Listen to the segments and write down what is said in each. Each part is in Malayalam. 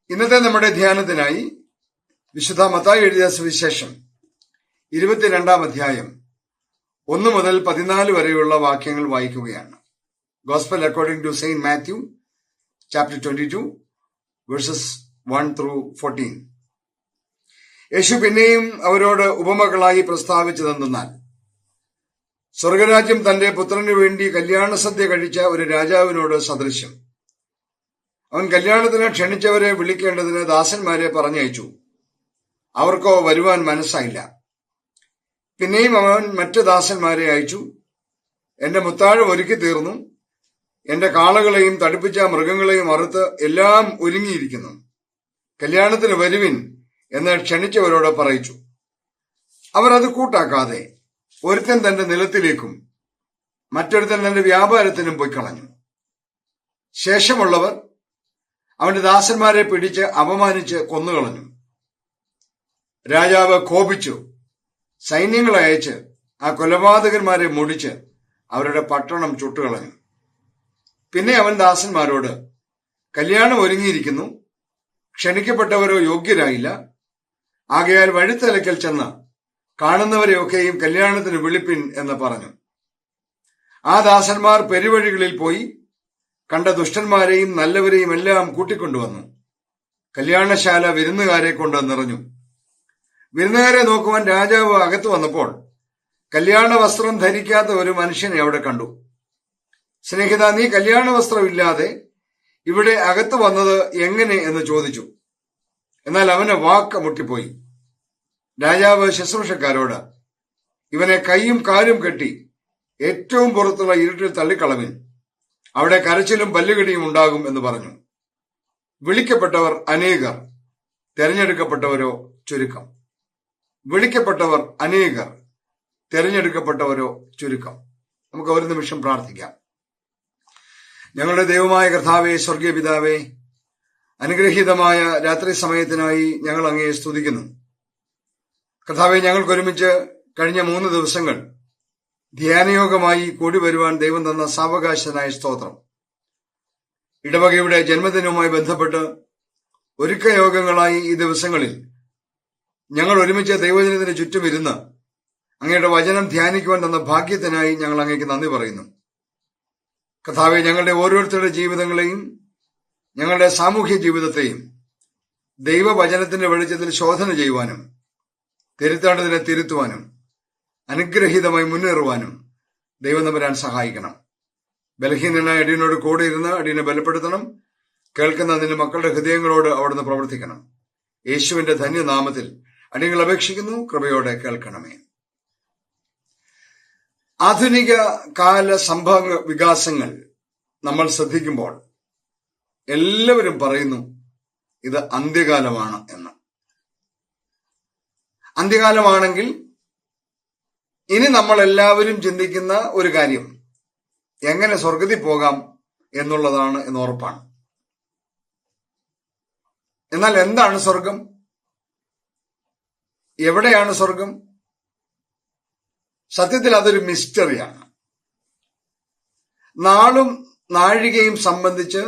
ഇന്നത്തെ നമ്മുടെ ധ്യാനത്തിനായി വിശുദ്ധ മത്തായി എഴുതിയ സുവിശേഷം 22-ാം അധ്യായം 1 മുതൽ 14 വരെയുള്ള വാക്യങ്ങൾ വായിക്കുകയാണ്. Gospel according to saint Matthew chapter 22 verses 1-14. യേശു പിന്നെയും അവരോട് ഉപമകളായി പ്രസ്താവിച്ചതെന്തെന്നാൽ, സ്വർഗരാജ്യം തന്റെ പുത്രനു വേണ്ടി കല്യാണസദ്യ കഴിച്ച ഒരു രാജാവിനോട് സദൃശ്യം. അവൻ കല്യാണത്തിന് ക്ഷണിച്ചവരെ വിളിക്കേണ്ടതിന് ദാസന്മാരെ പറഞ്ഞയച്ചു. അവർക്കോ വരുവാൻ മനസ്സായില്ല. പിന്നെയും അവൻ മറ്റ് ദാസന്മാരെ അയച്ചു. എന്റെ മുത്താഴം ഒരുക്കി തീർന്നു, എന്റെ കാളകളെയും തടിപ്പിച്ച മൃഗങ്ങളെയും അറുത്ത് എല്ലാം ഒരുങ്ങിയിരിക്കുന്നു, കല്യാണത്തിന് വരുവിൻ എന്ന് ക്ഷണിച്ചവരോട് പറയിച്ചു. അവർ അത് കൂട്ടാക്കാതെ ഒരുത്തൻ തന്റെ നിലത്തിലേക്കും മറ്റൊരുത്തൻ തന്റെ വ്യാപാരത്തിനും പോയി കളഞ്ഞു. ശേഷമുള്ളവർ അവന്റെ ദാസന്മാരെ പിടിച്ച് അപമാനിച്ച് കൊന്നുകളഞ്ഞു. രാജാവ് കോപിച്ചു സൈന്യങ്ങളെ അയച്ച് ആ കൊലപാതകന്മാരെ മുടിച്ച് അവരുടെ പട്ടണം ചുട്ടുകളഞ്ഞു. പിന്നെ അവൻ ദാസന്മാരോട്, കല്യാണം ഒരുങ്ങിയിരിക്കുന്നു, ക്ഷണിക്കപ്പെട്ടവരോ യോഗ്യരായില്ല. ആകയാൽ വഴിത്തലക്കൽ ചെന്ന് കാണുന്നവരെയൊക്കെയും കല്യാണത്തിന് വിളിപ്പിൻ എന്ന് പറഞ്ഞു. ആ ദാസന്മാർ പെരുവഴികളിൽ പോയി കണ്ട ദുഷ്ടന്മാരെയും നല്ലവരെയും എല്ലാം കൂട്ടിക്കൊണ്ടുവന്നു. കല്യാണശാല വിരുന്നുകാരെ കൊണ്ട് നിറഞ്ഞു. വിരുന്നുകാരെ നോക്കുവാൻ രാജാവ് അകത്തു വന്നപ്പോൾ കല്യാണ വസ്ത്രം ധരിക്കാത്ത ഒരു മനുഷ്യനെ അവിടെ കണ്ടു. സ്നേഹിത, നീ കല്യാണ വസ്ത്രമില്ലാതെ ഇവിടെ അകത്തു വന്നത് എങ്ങനെ എന്ന് ചോദിച്ചു. എന്നാൽ അവന് വാക്ക് മുട്ടിപ്പോയി. രാജാവ് ശുശ്രൂഷക്കാരോട്, ഇവനെ കൈയും കാലും കെട്ടി ഏറ്റവും പുറത്തുള്ള ഇരുട്ടിൽ തള്ളിക്കളവിൻ, അവിടെ കരച്ചിലും പല്ലുകടിയും ഉണ്ടാകും എന്ന് പറഞ്ഞു. വിളിക്കപ്പെട്ടവർ അനേകർ, തെരഞ്ഞെടുക്കപ്പെട്ടവരോ ചുരുക്കം. വിളിക്കപ്പെട്ടവർ അനേകർ, തെരഞ്ഞെടുക്കപ്പെട്ടവരോ ചുരുക്കം. നമുക്ക് ഒരു നിമിഷം പ്രാർത്ഥിക്കാം. ഞങ്ങളുടെ ദൈവമായ കർത്താവേ, സ്വർഗീയ പിതാവേ, അനുഗ്രഹീതമായ രാത്രി സമയത്തിനായി ഞങ്ങൾ അങ്ങയെ സ്തുതിക്കുന്നു. കർത്താവെ, ഞങ്ങൾക്കൊരുമിച്ച് കഴിഞ്ഞ 3 ദിവസങ്ങൾ ധ്യാനയോഗമായി കൂടി വരുവാൻ ദൈവം തന്ന സാവകാശനായ സ്തോത്രം. ഇടവകയുടെ ജന്മദിനവുമായി ബന്ധപ്പെട്ട് ഒരുക്കയോഗങ്ങളായി ഈ ദിവസങ്ങളിൽ ഞങ്ങൾ ഒരുമിച്ച് ദൈവജനത്തിന് ചുറ്റും ഇരുന്ന് അങ്ങയുടെ വചനം ധ്യാനിക്കുവാൻ തന്ന ഭാഗ്യത്തിനായി ഞങ്ങൾ അങ്ങേക്ക് നന്ദി പറയുന്നു. കർത്താവേ, ഞങ്ങളുടെ ഓരോരുത്തരുടെ ജീവിതങ്ങളെയും ഞങ്ങളുടെ സാമൂഹ്യ ജീവിതത്തെയും ദൈവവചനത്തിന്റെ വെളിച്ചത്തിൽ ശോധന ചെയ്യുവാനും തിരുത്തേണ്ടതിനെ തിരുത്തുവാനും അനുഗ്രഹീതമായി മുന്നേറുവാനും ദൈവം തമ്പുരാൻ സഹായിക്കണം. ബലഹീനനായ അടിയനോട് കൂടെ ഇരുന്ന് അടിയനെ ബലപ്പെടുത്തണം. കേൾക്കുന്ന നിന്റെ മക്കളുടെ ഹൃദയങ്ങളോട് അവിടുന്ന് പ്രവർത്തിക്കണം. യേശുവിന്റെ ധന്യനാമത്തിൽ അടിയങ്ങൾ അപേക്ഷിക്കുന്നു, കൃപയോടെ കേൾക്കണമേ. ആധുനിക കാല സംഭവ വികാസങ്ങൾ നമ്മൾ ശ്രദ്ധിക്കുമ്പോൾ എല്ലാവരും പറയുന്നു ഇത് അന്ത്യകാലമാണ് എന്ന്. അന്ത്യകാലമാണെങ്കിൽ ഇനി നമ്മൾ എല്ലാവരും ചിന്തിക്കുന്ന ഒരു കാര്യം എങ്ങനെ സ്വർഗത്തിൽ പോകാം എന്നുള്ളതാണ് എന്ന് ഉറപ്പാണ്. എന്നാൽ എന്താണ് സ്വർഗം? എവിടെയാണ് സ്വർഗം? സത്യത്തിൽ അതൊരു മിസ്റ്ററിയാണ്. നാളും നാഴികയും സംബന്ധിച്ച്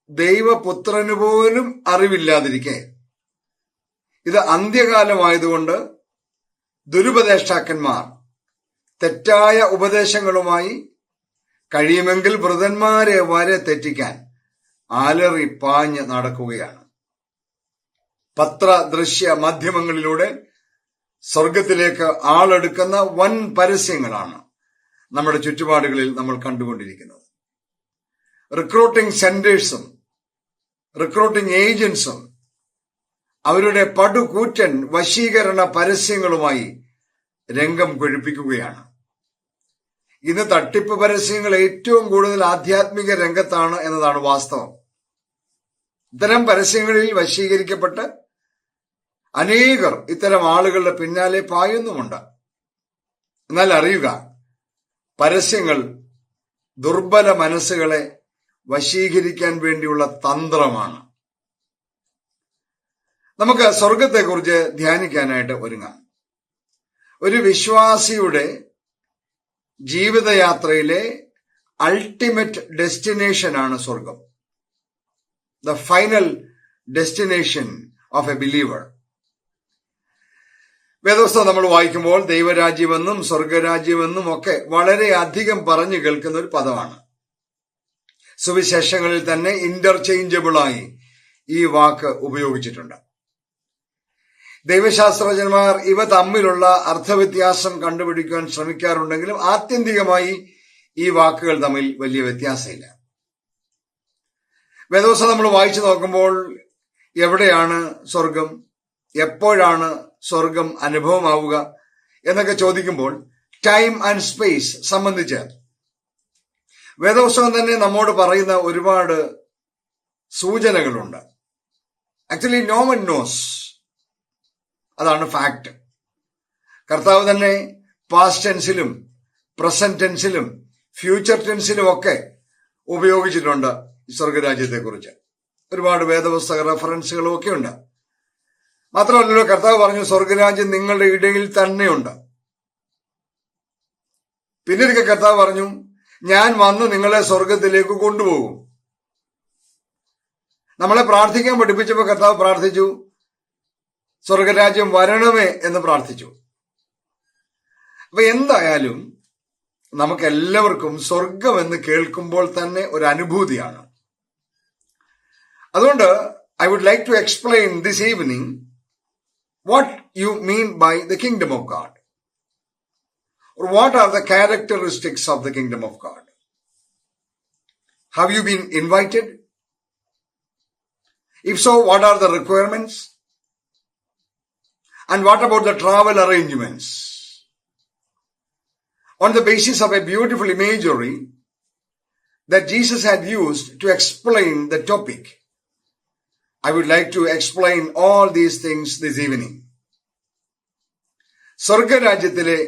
ദൈവപുത്രന് പോലും അറിവില്ലാതിരിക്കെ ഇത് അന്ത്യകാലമായതുകൊണ്ട് ദുരുപദേഷ്ടാക്കന്മാർ തെറ്റായ ഉപദേശങ്ങളുമായി കഴിയുമെങ്കിൽ വൃതന്മാരെ വരെ തെറ്റിക്കാൻ ആലറി പാഞ്ഞ് നടക്കുകയാണ്. പത്ര ദൃശ്യ മാധ്യമങ്ങളിലൂടെ സ്വർഗത്തിലേക്ക് ആളെടുക്കുന്ന വൻ പരസ്യങ്ങളാണ് നമ്മുടെ ചുറ്റുപാടുകളിൽ നമ്മൾ കണ്ടുകൊണ്ടിരിക്കുന്നത്. റിക്രൂട്ടിംഗ് സെന്റേഴ്സും റിക്രൂട്ടിംഗ് ഏജൻസും അവരുടെ പടുകൂറ്റൻ വശീകരണ പരസ്യങ്ങളുമായി രംഗം കൊഴിപ്പിക്കുകയാണ്. ഇന്ന് തട്ടിപ്പ് പരസ്യങ്ങൾ ഏറ്റവും കൂടുതൽ ആധ്യാത്മിക രംഗത്താണ് എന്നതാണ് വാസ്തവം. ഇത്തരം പരസ്യങ്ങളിൽ വശീകരിക്കപ്പെട്ട് അനേകർ ഇത്തരം ആളുകളുടെ പിന്നാലെ പായുന്നുമുണ്ട്. എന്നാൽ അറിയുക, പരസ്യങ്ങൾ ദുർബല മനസ്സുകളെ വശീകരിക്കാൻ വേണ്ടിയുള്ള തന്ത്രമാണ്. നമുക്ക് സ്വർഗത്തെക്കുറിച്ച് ധ്യാനിക്കാനായിട്ട് ഒരുങ്ങാം. ഒരു വിശ്വാസിയുടെ ജീവിതയാത്രയിലെ അൾട്ടിമേറ്റ് ഡെസ്റ്റിനേഷനാണ് സ്വർഗം. The final destination of A believer. വേദപുസ്തകം നമ്മൾ വായിക്കുമ്പോൾ ദൈവരാജ്യമെന്നും സ്വർഗരാജ്യമെന്നും ഒക്കെ വളരെയധികം പറഞ്ഞു കേൾക്കുന്ന ഒരു പദമാണ്. സുവിശേഷങ്ങളിൽ തന്നെ ഇന്റർചേഞ്ചബിളായി ഈ വാക്ക് ഉപയോഗിച്ചിട്ടുണ്ട്. ദൈവശാസ്ത്രജ്ഞന്മാർ ഇവ തമ്മിലുള്ള അർത്ഥവ്യത്യാസം കണ്ടുപിടിക്കുവാൻ ശ്രമിക്കാറുണ്ടെങ്കിലും ആത്യന്തികമായി ഈ വാക്കുകൾ തമ്മിൽ വലിയ വ്യത്യാസമില്ല. വേദപുസ്തകം നമ്മൾ വായിച്ചു നോക്കുമ്പോൾ എവിടെയാണ് സ്വർഗം, എപ്പോഴാണ് സ്വർഗം അനുഭവമാവുക എന്നൊക്കെ ചോദിക്കുമ്പോൾ ടൈം ആൻഡ് സ്പേസ് സംബന്ധിച്ച് വേദപുസ്തകം തന്നെ നമ്മോട് പറയുന്ന ഒരുപാട് സൂചനകളുണ്ട്. Actually no one knows. അതാണ് ഫാക്ട്. കർത്താവ് തന്നെ പാസ്റ്റ് ടെൻസിലും പ്രസന്റ് ടെൻസിലും ഫ്യൂച്ചർ ടെൻസിലും ഒക്കെ ഉപയോഗിച്ചിട്ടുണ്ട് സ്വർഗരാജ്യത്തെക്കുറിച്ച്. ഒരുപാട് വേദപുസ്തക റെഫറൻസുകളും ഒക്കെ ഉണ്ട്. മാത്രമല്ലല്ലോ കർത്താവ് പറഞ്ഞു സ്വർഗരാജ്യം നിങ്ങളുടെ ഇടയിൽ തന്നെയുണ്ട്. പിന്നീട് കർത്താവ് പറഞ്ഞു ഞാൻ വന്ന് നിങ്ങളെ സ്വർഗത്തിലേക്ക് കൊണ്ടുപോകും. നമ്മളെ പ്രാർത്ഥിക്കാൻ പഠിപ്പിച്ചപ്പോൾ കർത്താവ് പ്രാർത്ഥിച്ചു സ്വർഗരാജ്യം വരണമേ എന്ന് പ്രാർത്ഥിച്ചു. അപ്പൊ എന്തായാലും നമുക്കെല്ലാവർക്കും സ്വർഗം എന്ന് കേൾക്കുമ്പോൾ തന്നെ ഒരു അനുഭൂതിയാണ്. അതുകൊണ്ട് I would like to explain this evening what you mean by the kingdom of God, or what are the characteristics of the kingdom of God. Have you been invited? If so, what are the requirements? And what about the travel arrangements? On the basis of a beautiful imagery that Jesus had used to explain the topic, I would like to explain all these things this evening. സ്വർഗരാജ്യത്തിലെ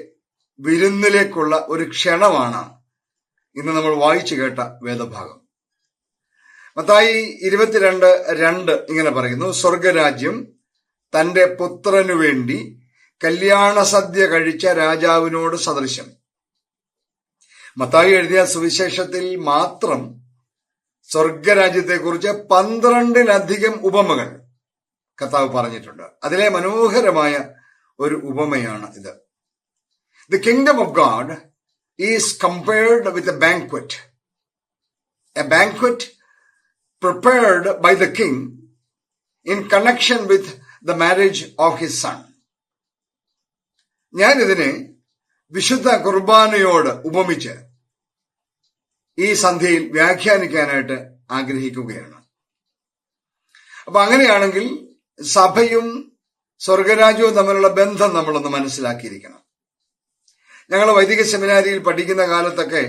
വിരുന്നിലേക്കുള്ള ഒരു ക്ഷണമാണ് ഇന്ന് നമ്മൾ വായിച്ചു കേട്ട വേദഭാഗം. മത്തായി 22:2 ഇങ്ങനെ പറയുന്നു, സ്വർഗരാജ്യം തന്റെ പുത്രനു വേണ്ടി കല്യാണ സദ്യ കഴിച്ച രാജാവിനോട് സദൃശം. മത്തായി എഴുതിയ സുവിശേഷത്തിൽ മാത്രം സ്വർഗരാജ്യത്തെക്കുറിച്ച് 12-ലധികം ഉപമകൾ കർത്താവ് പറഞ്ഞിട്ടുണ്ട്. അതിലെ മനോഹരമായ ഒരു ഉപമയാണ് ഇത്. The kingdom of God is compared with a banquet prepared by the king in connection with the marriage of his son. ഞാനിതിനെ വിശുദ്ധ കുർബാനയോട് ഉപമിച്ച് ഈ സന്ധ്യയിൽ വ്യാഖ്യാനിക്കാനായിട്ട് ആഗ്രഹിക്കുകയാണ്. അപ്പൊ അങ്ങനെയാണെങ്കിൽ സഭയും സ്വർഗരാജ്യവും തമ്മിലുള്ള ബന്ധം നമ്മളൊന്ന് മനസ്സിലാക്കിയിരിക്കണം. ഞങ്ങൾ വൈദിക സെമിനാരിയിൽ പഠിക്കുന്ന കാലത്തൊക്കെ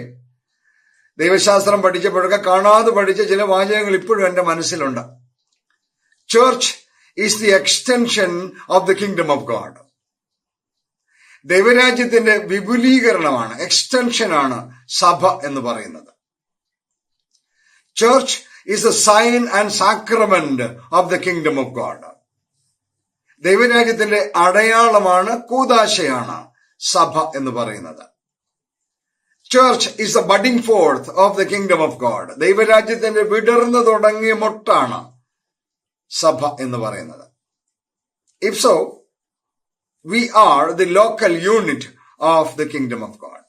ദൈവശാസ്ത്രം പഠിച്ചപ്പോഴൊക്കെ കാണാതെ പഠിച്ച ചില വാചകങ്ങൾ ഇപ്പോഴും എന്റെ മനസ്സിലുണ്ട്. Church is the extension of the kingdom of God. ദൈവരാജ്യത്തിന്റെ വിപുലീകരണമാണ്, എക്സ്റ്റൻഷനാണ് സഭ എന്ന് പറയുന്നത്. Church is a sign and sacrament of the kingdom of God. ദൈവരാജ്യത്തിന്റെ അടയാളമാണ്, കൂദാശയാണ് സഭ എന്ന് പറയുന്നത്. Church is the budding forth of the kingdom of God. ദൈവരാജ്യത്തിന്റെ വിടർന്നു തുടങ്ങിയ മൊട്ടാണ് സഭ എന്ന് പറയുന്നത്. If so, we are the local unit of the kingdom of God.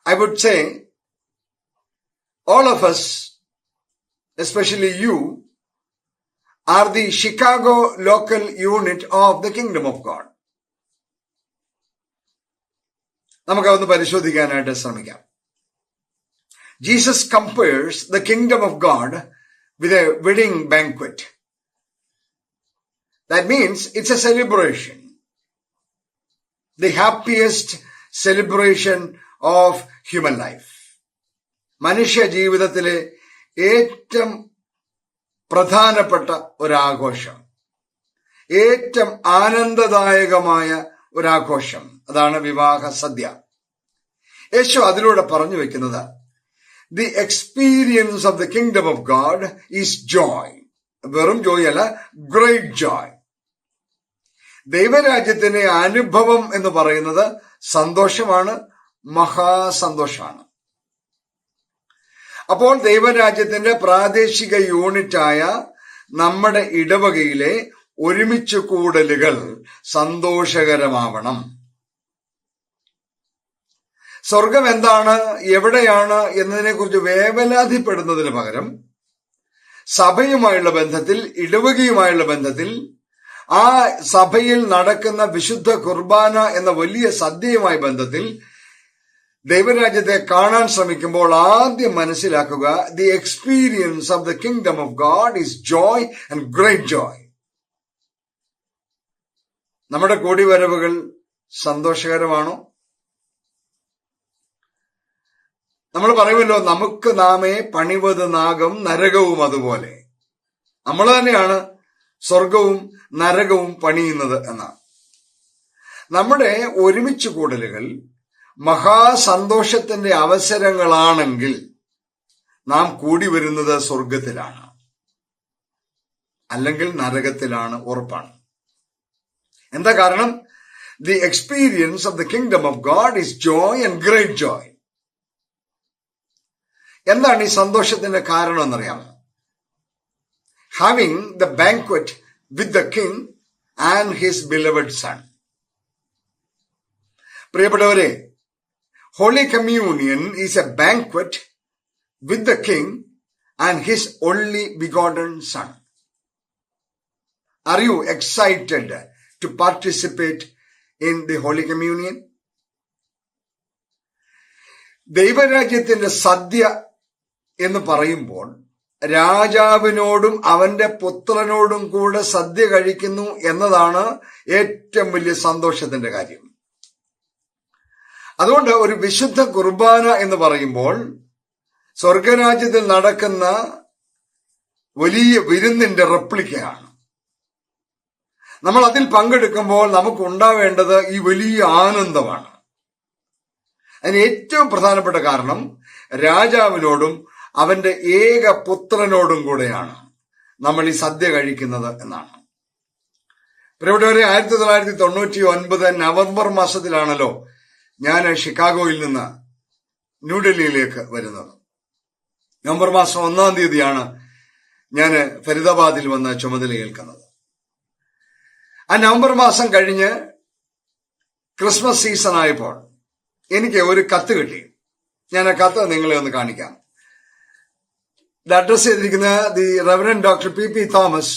I would say all of us, especially you, are the Chicago local unit of the kingdom of God. നമുക്കതൊന്ന് പരിശോധിക്കാനായിട്ട് ശ്രമിക്കാം. Jesus compares the kingdom of God with a wedding banquet. That means it's a celebration. The happiest celebration of human life. മനുഷ്യ ജീവിതത്തിലെ ഏറ്റവും പ്രധാനപ്പെട്ട ഒരാഘോഷം, ഏറ്റവും ആനന്ദദായകമായ ഒരാഘോഷം, അതാണ് വിവാഹ സദ്യ. യേശു അതിലൂടെ പറഞ്ഞു വെക്കുന്നത്, the experience of the kingdom of God is Joy. വെറും ജോയ് അല്ല, ഗ്രേറ്റ് ജോയ്. ദൈവരാജ്യത്തിന്റെ അനുഭവം എന്ന് പറയുന്നത് സന്തോഷമാണ്, മഹാസന്തോഷമാണ്. അപ്പോൾ ദൈവരാജ്യത്തിന്റെ പ്രാദേശിക യൂണിറ്റായ നമ്മുടെ ഇടവകയിലെ ഒരുമിച്ച് കൂടലുകൾ സന്തോഷകരമാവണം. സ്വർഗം എന്താണ്, എവിടെയാണ് എന്നതിനെക്കുറിച്ച് വേവലാതിപ്പെടുന്നതിന് പകരം സഭയുമായുള്ള ബന്ധത്തിൽ, ഇടവകയുമായുള്ള ബന്ധത്തിൽ, ആ സഭയിൽ നടക്കുന്ന വിശുദ്ധ കുർബാന എന്ന വലിയ സദ്യയുമായി ബന്ധത്തിൽ ദൈവരാജ്യത്തെ കാണാൻ ശ്രമിക്കുമ്പോൾ ആദ്യം മനസ്സിലാക്കുക, the experience of the kingdom of God is joy and great Joy. നമ്മുടെ കൂടിവരവുകൾ സന്തോഷകരമാണോ? നമ്മൾ പറയുമല്ലോ, നമുക്ക് നാമേ പണിവത് നാഗം നരകവും അതുപോലെ. നമ്മൾ തന്നെയാണ് സ്വർഗവും നരകവും പണിയുന്നത് എന്നാണ്. നമ്മുടെ ഒരുമിച്ച് കൂടലുകൾ മഹാസന്തോഷത്തിന്റെ അവസരങ്ങളാണെങ്കിൽ നാം കൂടി വരുന്നത് സ്വർഗത്തിലാണ്, അല്ലെങ്കിൽ നരകത്തിലാണ്, ഉറപ്പാണ്. എന്താ കാരണം? The experience of the kingdom of God is joy and great joy. എന്താണ് ഈ സന്തോഷത്തിന്റെ കാരണം എന്നറിയാമോ? Having the banquet with the king and his beloved son. പ്രിയപ്പെട്ടവരെ, holy communion is a banquet with the king and his only begotten son. Are you excited to participate in the holy communion? ദൈവരാജ്യത്തിന്റെ സദ്യ എന്ന് പറയുമ്പോൾ രാജാവിനോടും അവന്റെ പുത്രനോടും കൂടെ സദ്യ കഴിക്കുന്നു എന്നതാണ് ഏറ്റവും വലിയ സന്തോഷത്തിന്റെ കാര്യം. അതുകൊണ്ട് ഒരു വിശുദ്ധ കുർബാന എന്ന് പറയുമ്പോൾ സ്വർഗരാജ്യത്തിൽ നടക്കുന്ന വലിയ വിരുന്നിന്റെ റെപ്ലിക്കയാണ്. നമ്മൾ അതിൽ പങ്കെടുക്കുമ്പോൾ നമുക്ക് ഉണ്ടാവേണ്ടത് ഈ വലിയ ആനന്ദമാണ്. അതിന് ഏറ്റവും പ്രധാനപ്പെട്ട കാരണം രാജാവിനോടും അവന്റെ ഏക പുത്രനോടും കൂടെയാണ് നമ്മൾ ഈ സദ്യ കഴിക്കുന്നത് എന്നാണ്. പ്രിയപ്പെട്ടവരെ, 1999 നവംബർ മാസത്തിലാണല്ലോ ഞാൻ ഷിക്കാഗോയിൽ നിന്ന് ന്യൂഡൽഹിയിലേക്ക് വരുന്നത്. നവംബർ മാസം 1-ാം തീയതിയാണ് ഞാൻ ഫരീദാബാദിൽ വന്ന് ചുമതലയേൽക്കുന്നത്. ആ നവംബർ മാസം കഴിഞ്ഞ് ക്രിസ്മസ് സീസൺ ആയപ്പോൾ എനിക്ക് ഒരു കത്ത് കിട്ടി. ഞാൻ ആ കത്ത് നിങ്ങളെ ഒന്ന് കാണിക്കാം. ഇത് അഡ്രസ് ചെയ്തിരിക്കുന്ന the Reverend doctor P Thomas.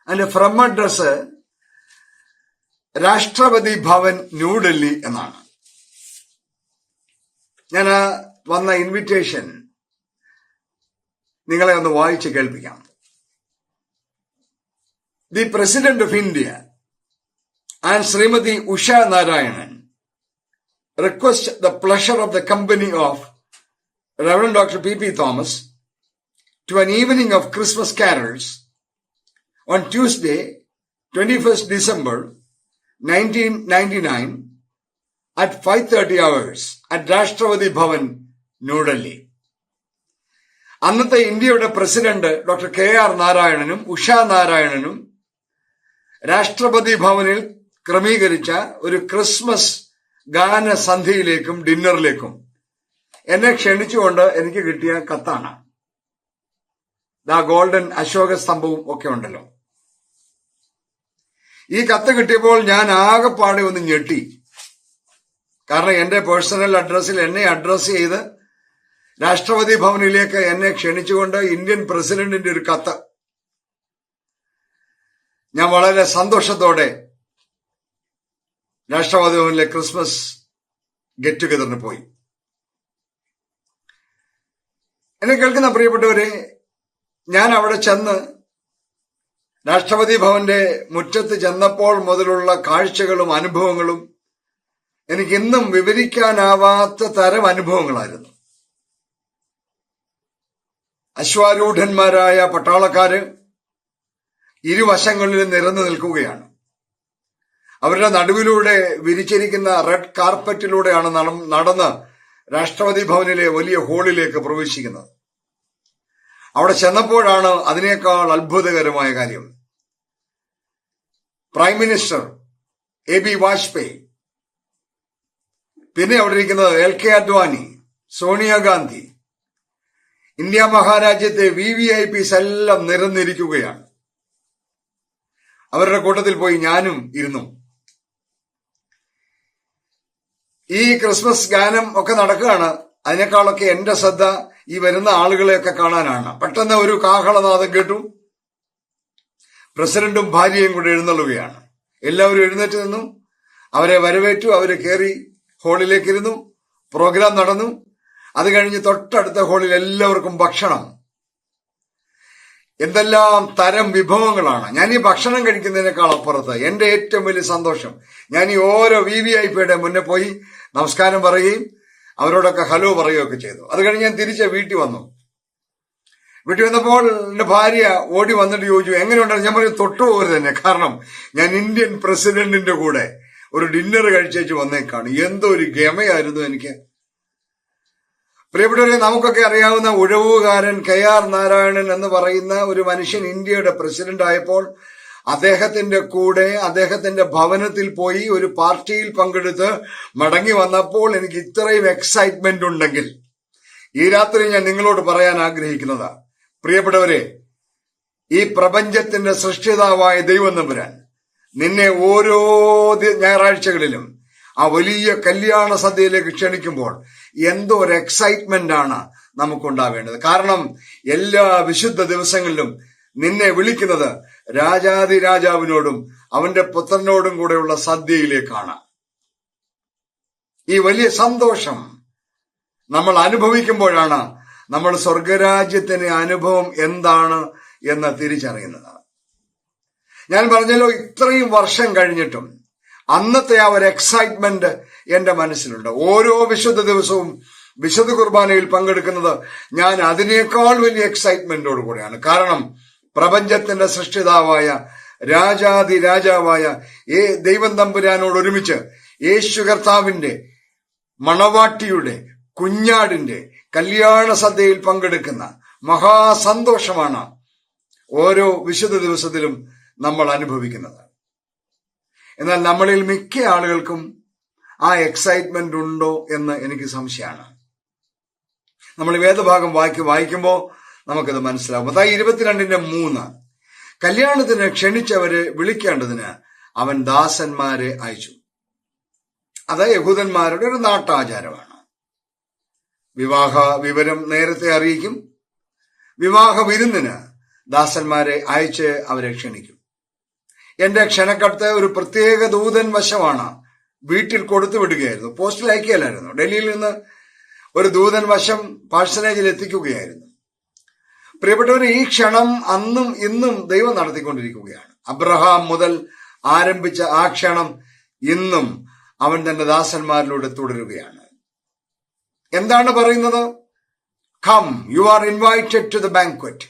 അതിന്റെ ഫ്രം അഡ്രസ് രാഷ്ട്രപതി ഭവൻ, ന്യൂഡൽഹി എന്നാണ്. ഞാൻ വന്ന ഇൻവിറ്റേഷൻ നിങ്ങളെ ഒന്ന് വായിച്ച് കേൾപ്പിക്കാം. The president of India and Shrimati Usha Narayanan request the pleasure of the company of Reverend Dr. P. Thomas to an evening of Christmas carols on Tuesday, 21st December 1999 at 5:30 hours at Rashtrapati Bhavan, New Delhi. അന്നത്തെ ഇന്ത്യയുടെ പ്രസിഡന്റ് ഡോക്ടർ KR നാരായണനും ഉഷ നാരായണനും രാഷ്ട്രപതി ഭവനിൽ ക്രമീകരിച്ച ഒരു ക്രിസ്മസ് ഗാനസന്ധ്യയിലേക്കും ഡിന്നറിലേക്കും എന്നെ ക്ഷണിച്ചുകൊണ്ട് എനിക്ക് കിട്ടിയ കത്താണ്. ദാ ഗോൾഡൻ അശോക സ്തംഭവും ഒക്കെ ഉണ്ടല്ലോ. ഈ കത്ത് കിട്ടിയപ്പോൾ ഞാൻ ആകെപ്പാടെ ഒന്ന് ഞെട്ടി. കാരണം എന്റെ പേഴ്സണൽ അഡ്രസ്സിൽ എന്നെ അഡ്രസ് ചെയ്ത് രാഷ്ട്രപതി ഭവനിലേക്ക് എന്നെ ക്ഷണിച്ചുകൊണ്ട് ഇന്ത്യൻ പ്രസിഡന്റിന്റെ ഒരു കത്ത്. ഞാൻ വളരെ സന്തോഷത്തോടെ രാഷ്ട്രപതി ഭവനിലെ ക്രിസ്മസ് ഗെറ്റ് ടുഗദറിന് പോയി. എന്നെ കേൾക്കുന്ന പ്രിയപ്പെട്ടവരെ, ഞാൻ അവിടെ ചെന്ന് രാഷ്ട്രപതി ഭവന്റെ മുറ്റത്ത് ചെന്നപ്പോൾ മുതലുള്ള കാഴ്ചകളും അനുഭവങ്ങളും എനിക്കിന്നും വിവരിക്കാനാവാത്ത തരം അനുഭവങ്ങളായിരുന്നു. അശ്വാരൂഢന്മാരായ പട്ടാളക്കാര് ഇരുവശങ്ങളിലും നിരന്നു നിൽക്കുകയാണ്. അവരുടെ നടുവിലൂടെ വിരിച്ചിരിക്കുന്ന റെഡ് കാർപ്പറ്റിലൂടെയാണ് നടന്ന് രാഷ്ട്രപതി ഭവനിലെ വലിയ ഹാളിലേക്ക് പ്രവേശിക്കുന്നത്. അവിടെ ചെന്നപ്പോഴാണ് അതിനേക്കാൾ അത്ഭുതകരമായ കാര്യം. പ്രൈം മിനിസ്റ്റർ AB വാജ്പേയി, പിന്നെ അവിടെ ഇരിക്കുന്നത് LK അദ്വാനി, സോണിയാഗാന്ധി, ഇന്ത്യ മഹാരാജ്യത്തെ VVIPs എല്ലാം നിരന്നിരിക്കുകയാണ്. അവരുടെ കൂട്ടത്തിൽ പോയി ഞാനും ഇരുന്നു. ഈ ക്രിസ്മസ് ഗാനം ഒക്കെ നടക്കുകയാണ്. അതിനേക്കാളൊക്കെ എന്റെ ശ്രദ്ധ ഈ വരുന്ന ആളുകളെയൊക്കെ കാണാനാണ്. പെട്ടെന്ന് ഒരു കാഹളനാദം കേട്ടു. പ്രസിഡന്റും ഭാര്യയും കൂടെ എഴുന്നള്ളുകയാണ്. എല്ലാവരും എഴുന്നേറ്റ് നിന്നു. അവരെ വരവേറ്റു. അവര് കയറി ഹാളിലേക്ക് ഇരുന്നു. പ്രോഗ്രാം നടന്നു. അത് കഴിഞ്ഞ് തൊട്ടടുത്ത ഹാളിൽ എല്ലാവർക്കും ഭക്ഷണം. എന്തെല്ലാം തരം വിഭവങ്ങളാണ്. ഞാൻ ഈ ഭക്ഷണം കഴിക്കുന്നതിനേക്കാൾ അപ്പുറത്ത് എന്റെ ഏറ്റവും വലിയ സന്തോഷം, ഞാൻ ഈ ഓരോ VVIPയുടെ മുന്നേ പോയി നമസ്കാരം പറയുകയും അവരോടൊക്കെ ഹലോ പറയുകയൊക്കെ ചെയ്തു. അത് കഴിഞ്ഞ് ഞാൻ തിരിച്ച് വീട്ടിൽ വന്നു. വീട്ടിൽ വന്നപ്പോൾ എന്റെ ഭാര്യ ഓടി വന്നിട്ട് ചോദിച്ചു എങ്ങനെയുണ്ടായിരുന്നു. ഞാൻ പറഞ്ഞു തൊട്ടുപോകരുത് തന്നെ, കാരണം ഞാൻ ഇന്ത്യൻ പ്രസിഡന്റിന്റെ കൂടെ ഒരു ഡിന്നർ കഴിച്ചേച്ച് വന്നേക്കാണ്. എന്തോ ഒരു ഗമയായിരുന്നു എനിക്ക്. പ്രിയപ്പെട്ടവരെ, നമുക്കൊക്കെ അറിയാവുന്ന ഉഴവുകാരൻ KR നാരായണൻ എന്ന് പറയുന്ന ഒരു മനുഷ്യൻ ഇന്ത്യയുടെ പ്രസിഡന്റ് ആയപ്പോൾ അദ്ദേഹത്തിന്റെ കൂടെ അദ്ദേഹത്തിന്റെ ഭവനത്തിൽ പോയി ഒരു പാർട്ടിയിൽ പങ്കെടുത്ത് മടങ്ങി വന്നപ്പോൾ എനിക്ക് ഇത്രയും എക്സൈറ്റ്മെന്റ് ഉണ്ടെങ്കിൽ ഈ രാത്രി ഞാൻ നിങ്ങളോട് പറയാൻ ആഗ്രഹിക്കുന്നതാ. പ്രിയപ്പെട്ടവരെ, ഈ പ്രപഞ്ചത്തിന്റെ സൃഷ്ടിതാവായ ദൈവം തമ്പുരാൻ നിന്നെ ഓരോ ഞായറാഴ്ചകളിലും ആ വലിയ കല്യാണ സദ്യയിലേക്ക് ക്ഷണിക്കുമ്പോൾ എന്തോ ഒരു എക്സൈറ്റ്മെന്റ് ആണ് നമുക്കുണ്ടാവേണ്ടത്. കാരണം എല്ലാ വിശുദ്ധ ദിവസങ്ങളിലും നിന്നെ വിളിക്കുന്നത് രാജാതിരാജാവിനോടും അവന്റെ പുത്രനോടും കൂടെയുള്ള സദ്യയിലേക്കാണ്. ഈ വലിയ സന്തോഷം നമ്മൾ അനുഭവിക്കുമ്പോഴാണ് നമ്മൾ സ്വർഗരാജ്യത്തിന്റെ അനുഭവം എന്താണ് എന്ന് തിരിച്ചറിയുന്നത്. ഞാൻ പറഞ്ഞല്ലോ, ഇത്രയും വർഷം കഴിഞ്ഞിട്ടും അന്നത്തെ ആ ഒരു എക്സൈറ്റ്മെന്റ് എന്റെ മനസ്സിലുണ്ട്. ഓരോ വിശുദ്ധ ദിവസവും വിശുദ്ധ കുർബാനയിൽ പങ്കെടുക്കുന്നത് ഞാൻ അതിനേക്കാൾ വലിയ എക്സൈറ്റ്മെന്റോട് കൂടെയാണ്. കാരണം പ്രപഞ്ചത്തിന്റെ സൃഷ്ടിതാവായ രാജാതിരാജാവായ ദൈവം തമ്പുരാനോട് ഒരുമിച്ച് യേശു കർത്താവിന്റെ മണവാട്ടിയുടെ കുഞ്ഞാടിന്റെ കല്യാണ സദ്യയിൽ പങ്കെടുക്കുന്ന മഹാസന്തോഷമാണ് ഓരോ വിശുദ്ധ ദിവസത്തിലും നമ്മൾ അനുഭവിക്കുന്നത്. എന്നാൽ നമ്മളിൽ മിക്ക ആളുകൾക്കും ആ എക്സൈറ്റ്മെന്റ് ഉണ്ടോ എന്ന് എനിക്ക് സംശയമാണ്. നമ്മൾ വേദഭാഗം വായിക്കുമ്പോൾ നമുക്കത് മനസ്സിലാവും. അതായത് 22:3 കല്യാണത്തിന് ക്ഷണിച്ചവരെ വിളിക്കേണ്ടതിന് അവൻ ദാസന്മാരെ അയച്ചു. അത് യഹൂദന്മാരുടെ ഒരു നാട്ടാചാരമാണ്. വിവാഹ വിവരം നേരത്തെ അറിയിക്കും. വിവാഹ വിരുന്നിന് ദാസന്മാരെ അയച്ച് അവരെ ക്ഷണിക്കും. എന്റെ ക്ഷണക്കത്ത് ഒരു പ്രത്യേക ദൂതൻ വശമാണ് വീട്ടിൽ കൊടുത്തു വിടുകയായിരുന്നു. പോസ്റ്റിൽ അയക്കുകയല്ലായിരുന്നു. ഡൽഹിയിൽ നിന്ന് ഒരു ദൂതൻ വശം പാഴ്സനേജിൽ എത്തിക്കുകയായിരുന്നു. പ്രിയപ്പെട്ടവർ, ഈ ക്ഷണം അന്നും ഇന്നും ദൈവം നടത്തിക്കൊണ്ടിരിക്കുകയാണ്. അബ്രഹാം മുതൽ ആരംഭിച്ച ആ ക്ഷണം ഇന്നും അവൻ തന്റെ ദാസന്മാരിലൂടെ തുടരുകയാണ്. എന്താണ് പറയുന്നത്? Come, you are invited to the banquet.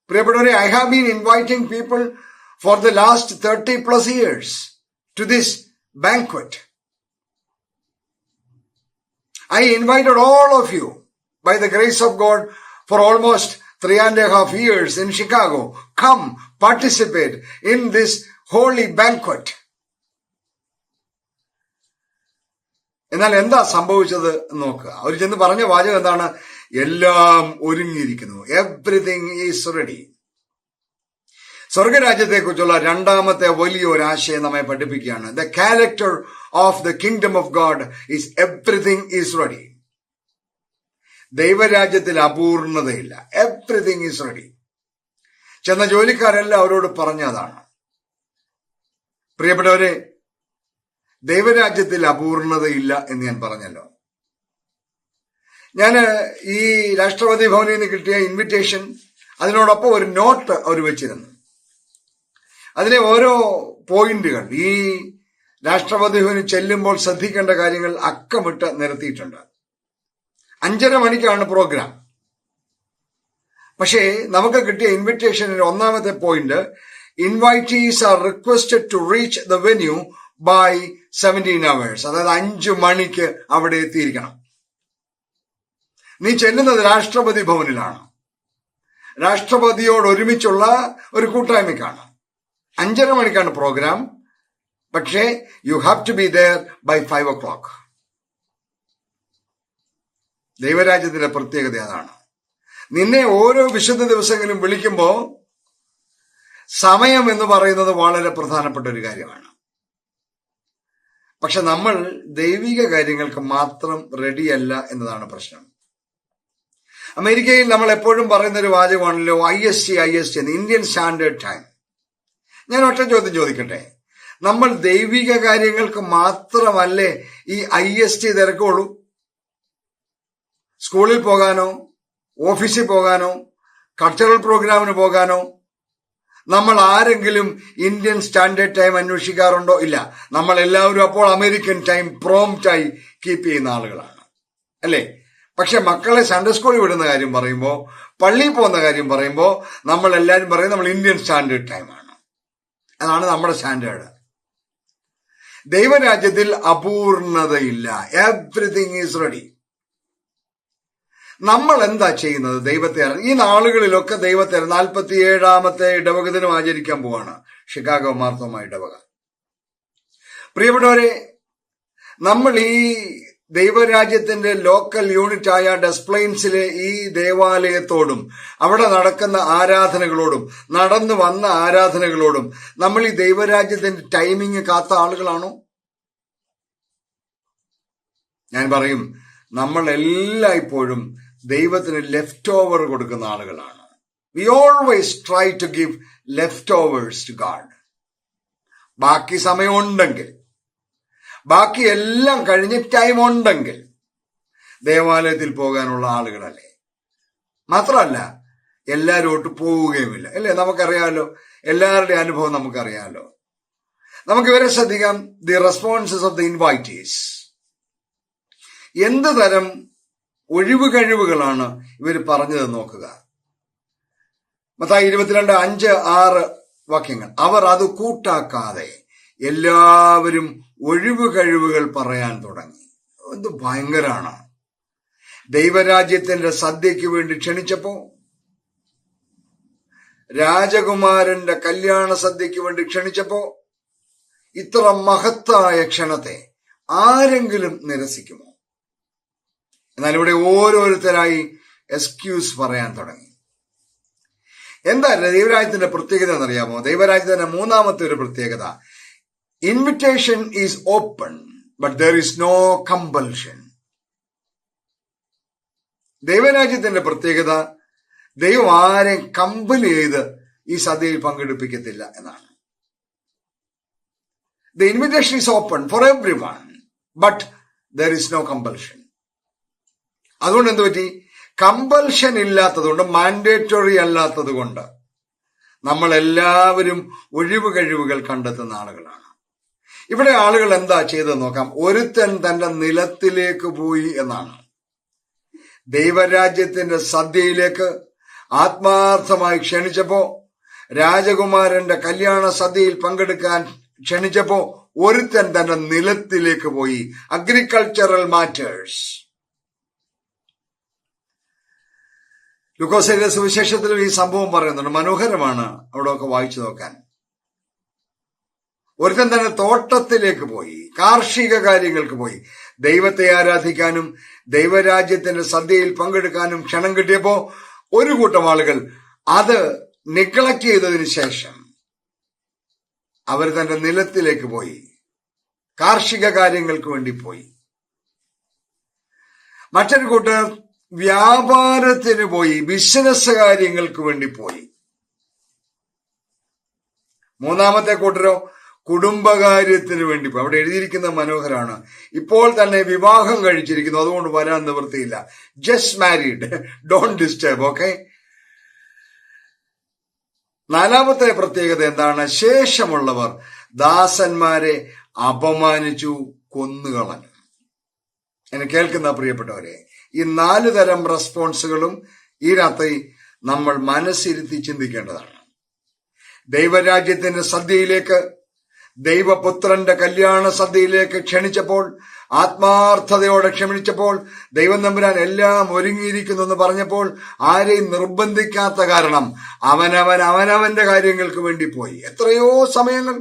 പ്രിയപ്പെട്ടവരെ, I have been inviting people for the last 30+ years to this banquet. I invited all of you by the grace of God for almost 3.5 years in Chicago. Come participate in this holy banquet. എന്നാൽ എന്താ സംഭവിച്ചത് നോക്കുക. അവർ ചെന്ന് പറഞ്ഞ വാചകം എന്താണ്? എല്ലാം ഒരുങ്ങിയിരിക്കുന്നു. Everything is ready. സ്വർഗരാജ്യത്തെക്കുറിച്ചുള്ള രണ്ടാമത്തെ വലിയൊരു ആശയം നമ്മെ പഠിപ്പിക്കുകയാണ്. The character of the kingdom of God is everything is ready. ദൈവരാജ്യത്തിൽ അപൂർണതയില്ല. Everything is ready. ചെന്ന ജോലിക്കാരെല്ലാം അവരോട് പറഞ്ഞതാണ്. പ്രിയപ്പെട്ടവരെ, ദൈവരാജ്യത്തിൽ അപൂർണതയില്ല എന്ന് ഞാൻ പറഞ്ഞല്ലോ. ഞാൻ ഈ രാഷ്ട്രപതി ഭവനിൽ നിന്ന് കിട്ടിയ ഇൻവിറ്റേഷൻ, അതിനോടൊപ്പം ഒരു നോട്ട് അവർ വെച്ചിരുന്നു. അതിലെ ഓരോ പോയിന്റുകൾ, ഈ രാഷ്ട്രപതി ഭവനിൽ ചെല്ലുമ്പോൾ ശ്രദ്ധിക്കേണ്ട കാര്യങ്ങൾ അക്കമിട്ട് നിരത്തിയിട്ടുണ്ട്. 5:30 മണിക്കാണ് പ്രോഗ്രാം. പക്ഷേ നമുക്ക് കിട്ടിയ ഇൻവിറ്റേഷനിൽ ഒന്നാമത്തെ point, invitees are requested to reach the venue by 17 hours. അതായത് 5 മണിക്ക് അവിടെ എത്തിയിരിക്കണം. നീ ചെല്ലുന്നത് രാഷ്ട്രപതി ഭവനിലാണ്. രാഷ്ട്രപതിയോട് ഒരുമിച്ചുള്ള ഒരു കൂട്ടായ്മയ്ക്കാണ്. 5:30 മണിക്കാണ് പ്രോഗ്രാം. പക്ഷേ you have to be there by 5 o'clock. ദൈവരാജ്യത്തിന്റെ പ്രത്യേകത അതാണ്. നിന്നെ ഓരോ വിശുദ്ധ ദിവസങ്ങളിലും വിളിക്കുമ്പോ സമയം എന്ന് പറയുന്നത് വളരെ പ്രധാനപ്പെട്ട ഒരു കാര്യമാണ്. പക്ഷെ നമ്മൾ ദൈവിക കാര്യങ്ങൾക്ക് മാത്രം റെഡിയല്ല എന്നതാണ് പ്രശ്നം. അമേരിക്കയിൽ നമ്മൾ എപ്പോഴും പറയുന്ന ഒരു വാചകമാണല്ലോ IST എന്ന്, ഇന്ത്യൻ സ്റ്റാൻഡേർഡ് ടൈം. ഞാൻ ഒറ്റ ചോദ്യം ചോദിക്കട്ടെ, നമ്മൾ ദൈവിക കാര്യങ്ങൾക്ക് മാത്രമല്ലേ ഈ IST തിരക്കുള്ളൂ? സ്കൂളിൽ പോകാനോ ഓഫീസിൽ പോകാനോ കൾച്ചറൽ പ്രോഗ്രാമിന് പോകാനോ നമ്മൾ ആരെങ്കിലും ഇന്ത്യൻ സ്റ്റാൻഡേർഡ് ടൈം അന്വേഷിക്കാറുണ്ടോ? ഇല്ല. നമ്മൾ എല്ലാവരും അപ്പോൾ അമേരിക്കൻ ടൈം പ്രോംപ്റ്റായി കീപ്പ് ചെയ്യുന്ന ആളുകളാണ്, അല്ലേ? പക്ഷെ മക്കളെ സൺഡേ സ്കൂളിൽ വിടുന്ന കാര്യം പറയുമ്പോൾ, പള്ളിയിൽ പോകുന്ന കാര്യം പറയുമ്പോൾ നമ്മൾ എല്ലാവരും പറയും നമ്മൾ ഇന്ത്യൻ സ്റ്റാൻഡേർഡ് ടൈമാണ്. അതാണ് നമ്മുടെ സ്റ്റാൻഡേർഡ്. ദൈവരാജ്യത്തിൽ അപൂർണതയില്ല. Everything is ready. നമ്മൾ എന്താ ചെയ്യുന്നത്? ദൈവത്തെ ഈ നാളുകളിലൊക്കെ ദൈവത്തെ 47ാമത്തെ ഇടവക ദിനം ആചരിക്കാൻ പോവാണ് ഷിക്കാഗോ മാർത്തോമ ഇടവക. പ്രിയപ്പെട്ടവരെ, നമ്മൾ ഈ ദൈവരാജ്യത്തിന്റെ ലോക്കൽ യൂണിറ്റ് ആയ ഡെസ്പ്ലെയിൻസിലെ ഈ ദേവാലയത്തോടും അവിടെ നടക്കുന്ന ആരാധനകളോടും നടന്നു വന്ന ആരാധനകളോടും നമ്മൾ ഈ ദൈവരാജ്യത്തിന്റെ ടൈമിങ് കാത്ത ആളുകളാണോ? ഞാൻ പറയും, നമ്മൾ എല്ലായ്പ്പോഴും ദൈവത്തിന് ലെഫ്റ്റ് ഓവർ കൊടുക്കുന്ന ആളുകളാണ്. We always try to give leftovers to God. ബാക്കി സമയമുണ്ടെങ്കിൽ, ബാക്കി എല്ലാം കഴിഞ്ഞ് ടൈം ഉണ്ടെങ്കിൽ ദേവാലയത്തിൽ പോകാനുള്ള ആളുകളല്ലേ. മാത്രമല്ല എല്ലാവരോട്ട് പോവുകയുമില്ല, അല്ലേ? നമുക്കറിയാമല്ലോ, എല്ലാവരുടെയും അനുഭവം നമുക്കറിയാമല്ലോ. നമുക്ക് ഇവരെ ശ്രദ്ധിക്കാം. The responses of the invitees. എന്ത് തരം ഒഴിവ് കഴിവുകളാണ് ഇവർ പറഞ്ഞത് നോക്കുക. മത്തായി 22:5-6 വാക്യങ്ങൾ. അവർ അത് കൂട്ടാക്കാതെ എല്ലാവരും ഒഴിവ് കഴിവുകൾ പറയാൻ തുടങ്ങി. ഇത് ഭയങ്കരാണ്. ദൈവരാജ്യത്തിന്റെ സദ്യക്ക് വേണ്ടി ക്ഷണിച്ചപ്പോ, രാജകുമാരന്റെ കല്യാണ സദ്യക്ക് വേണ്ടി ക്ഷണിച്ചപ്പോ ഇത്ര മഹത്തായ ക്ഷണത്തെ ആരെങ്കിലും നിരസിക്കുമോ? എന്നാൽ ഇവിടെ ഓരോരുത്തരായി എക്സ്ക്യൂസ് പറയാൻ തുടങ്ങി. എന്താ ദൈവരാജ്യത്തിന്റെ പ്രത്യേകത എന്നറിയാമോ? ദൈവരാജ്യത്തിന്റെ മൂന്നാമത്തെ ഒരു പ്രത്യേകത, invitation is open but there is no compulsion. ദൈവരാജ്യത്തിന്റെ പ്രത്യേകത, ദൈവം ആരെയും കമ്പൽ ചെയ്ത് ഈ സദ്യയിൽ പങ്കെടുപ്പിക്കത്തില്ല എന്നാണ്. The invitation is open for everyone but there is no compulsion. അതുകൊണ്ട് എന്ത് പറ്റി? കമ്പൽഷൻ ഇല്ലാത്തതുകൊണ്ട്, മാൻഡേറ്ററി അല്ലാത്തത് കൊണ്ട് നമ്മൾ എല്ലാവരും ഒഴിവ് കഴിവുകൾ കണ്ടെത്തുന്ന ആളുകളാണ്. ഇവിടെ ആളുകൾ എന്താ ചെയ്തെന്ന് നോക്കാം. ഒരുത്തൻ തന്റെ നിലത്തിലേക്ക് പോയി എന്നാണ്. ദൈവരാജ്യത്തിന്റെ സദ്യയിലേക്ക് ആത്മാർത്ഥമായി ക്ഷണിച്ചപ്പോ, രാജകുമാരന്റെ കല്യാണ സദ്യയിൽ പങ്കെടുക്കാൻ ക്ഷണിച്ചപ്പോ ഒരുത്തൻ തന്റെ നിലത്തിലേക്ക് പോയി. Agricultural matters. ലൂക്കോസിന്റെ സുവിശേഷത്തിലും ഈ സംഭവം പറയുന്നുണ്ട്. മനോഹരമാണ് അവിടെയൊക്കെ വായിച്ചു നോക്കാൻ. ഒരുത്തൻ തന്നെ തോട്ടത്തിലേക്ക് പോയി, കാർഷിക കാര്യങ്ങൾക്ക് പോയി. ദൈവത്തെ ആരാധിക്കാനും ദൈവരാജ്യത്തിന്റെ സദ്യയിൽ പങ്കെടുക്കാനും ക്ഷണം കിട്ടിയപ്പോ ഒരു കൂട്ടം ആളുകൾ അത് നെഗ്ലക്ട് ചെയ്തതിനു ശേഷം അവർ തന്റെ നിലത്തിലേക്ക് പോയി, കാർഷിക കാര്യങ്ങൾക്ക് വേണ്ടി പോയി. മറ്റൊരു കൂട്ടർ വ്യാപാരത്തിന് പോയി, ബിസിനസ് കാര്യങ്ങൾക്ക് വേണ്ടി പോയി. മൂന്നാമത്തെ കൂട്ടരോ കുടുംബകാര്യത്തിന് വേണ്ടി പോയി. അവിടെ എഴുതിയിരിക്കുന്ന മനോഹരമാണ്. ഇപ്പോൾ തന്നെ വിവാഹം കഴിച്ചിരിക്കുന്നു, അതുകൊണ്ട് വരാൻ നിവൃത്തിയില്ല. Just married, don't disturb. Okay. നാലാമത്തെ പ്രത്യേകത എന്താണ്? ശേഷമുള്ളവർ ദാസന്മാരെ അപമാനിച്ചു, കൊന്നുകളഞ്ഞു. എന്നെ കേൾക്കുന്ന പ്രിയപ്പെട്ടവരെ, ഈ 4 തരം റെസ്പോൺസുകളും ഈ രാത്രി നമ്മൾ മനസ്സിരുത്തി ചിന്തിക്കേണ്ടതാണ്. ദൈവരാജ്യത്തിന്റെ സദ്യയിലേക്ക്, ദൈവപുത്രന്റെ കല്യാണ സദ്യയിലേക്ക് ക്ഷണിച്ചപ്പോൾ, ആത്മാർത്ഥതയോടെ ക്ഷണിച്ചപ്പോൾ, ദൈവം തമ്പുരാൻ എല്ലാം ഒരുങ്ങിയിരിക്കുന്നു എന്ന് പറഞ്ഞപ്പോൾ ആരെയും നിർബന്ധിക്കാത്ത കാരണം അവനവന്റെ കാര്യങ്ങൾക്ക് വേണ്ടി പോയി. എത്രയോ സമയങ്ങൾ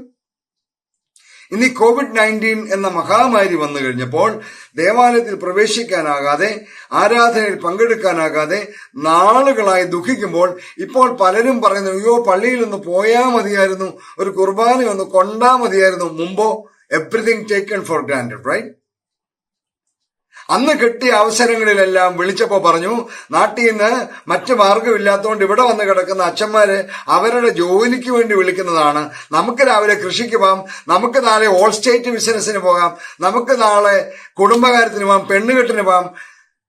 ഇനി COVID-19 എന്ന മഹാമാരി വന്നു കഴിഞ്ഞപ്പോൾ ദേവാലയത്തിൽ പ്രവേശിക്കാനാകാതെ, ആരാധനയിൽ പങ്കെടുക്കാനാകാതെ നാളുകളായി ദുഃഖിക്കുമ്പോൾ ഇപ്പോൾ പലരും പറയുന്നു, അയ്യോ പള്ളിയിൽ ഒന്ന് പോയാ മതിയായിരുന്നു, ഒരു കുർബാന ഒന്ന് കൊണ്ടാ മതിയായിരുന്നു. മുമ്പോ everything taken for granted, right? അന്ന് കിട്ടിയ അവസരങ്ങളിലെല്ലാം വിളിച്ചപ്പോ പറഞ്ഞു, നാട്ടിൽ നിന്ന് മറ്റു മാർഗമില്ലാത്തതുകൊണ്ട് ഇവിടെ വന്ന് കിടക്കുന്ന അച്ഛന്മാര് അവരുടെ ജോലിക്ക് വേണ്ടി വിളിക്കുന്നതാണ്. നമുക്ക് രാവിലെ കൃഷിക്ക് പോകാം, നമുക്ക് നാളെ ഓൾ സ്റ്റേറ്റ് ബിസിനസിന് പോകാം, നമുക്ക് നാളെ കുടുംബകാര്യത്തിന് പോകാം, പെണ്ണുകെട്ടിന് പോകാം,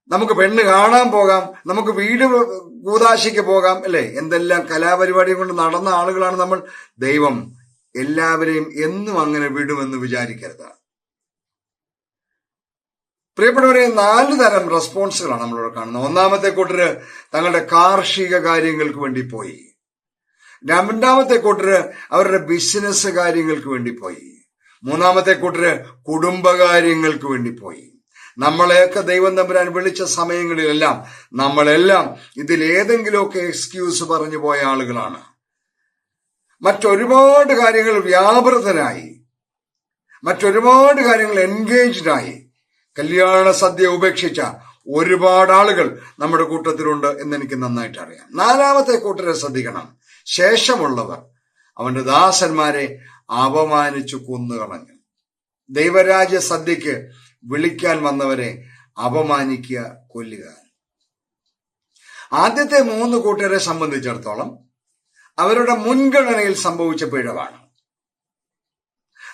നമുക്ക് പെണ്ണ് കാണാൻ പോകാം, നമുക്ക് വീട് കൂതാശിക്ക് പോകാം, അല്ലെ? എന്തെല്ലാം കലാപരിപാടി കൊണ്ട് നടന്ന ആളുകളാണ് നമ്മൾ. ദൈവം എല്ലാവരെയും എന്നും അങ്ങനെ വിടുമെന്ന് വിചാരിക്കരുത്. പ്രിയപ്പെട്ടവരെ, 4 തരം റെസ്പോൺസുകളാണ് നമ്മളിവിടെ കാണുന്നത്. ഒന്നാമത്തെ കൂട്ടര് തങ്ങളുടെ കാർഷിക കാര്യങ്ങൾക്ക് വേണ്ടി പോയി. രണ്ടാമത്തെ കൂട്ടര് അവരുടെ ബിസിനസ് കാര്യങ്ങൾക്ക് വേണ്ടി പോയി. മൂന്നാമത്തെ കൂട്ടര് കുടുംബകാര്യങ്ങൾക്ക് വേണ്ടി പോയി. നമ്മളെയൊക്കെ ദൈവം തമ്പുരാൻ വിളിച്ച സമയങ്ങളിലെല്ലാം നമ്മളെല്ലാം ഇതിലേതെങ്കിലുമൊക്കെ എക്സ്ക്യൂസ് പറഞ്ഞു പോയ ആളുകളാണ്. മറ്റൊരുപാട് കാര്യങ്ങൾ വ്യാപൃതരായി, മറ്റൊരുപാട് കാര്യങ്ങൾ എൻഗേജ്ഡായി കല്യാണ സദ്യ ഉപേക്ഷിച്ച ഒരുപാട് ആളുകൾ നമ്മുടെ കൂട്ടത്തിലുണ്ട് എന്നെനിക്ക് നന്നായിട്ട് അറിയാം. 4ാമത്തെ കൂട്ടരെ ശ്രദ്ധിക്കണം. ശേഷമുള്ളവർ അവന്റെ ദാസന്മാരെ അപമാനിച്ചു കൊന്നുകളഞ്ഞു. ദൈവരാജ്യ സദ്യക്ക് വിളിക്കാൻ വന്നവരെ അപമാനിക്കുക, കൊല്ലുക. ആദ്യത്തെ 3 കൂട്ടരെ സംബന്ധിച്ചിടത്തോളം അവരുടെ മുൻഗണനയിൽ സംഭവിച്ച പിഴവാണ്.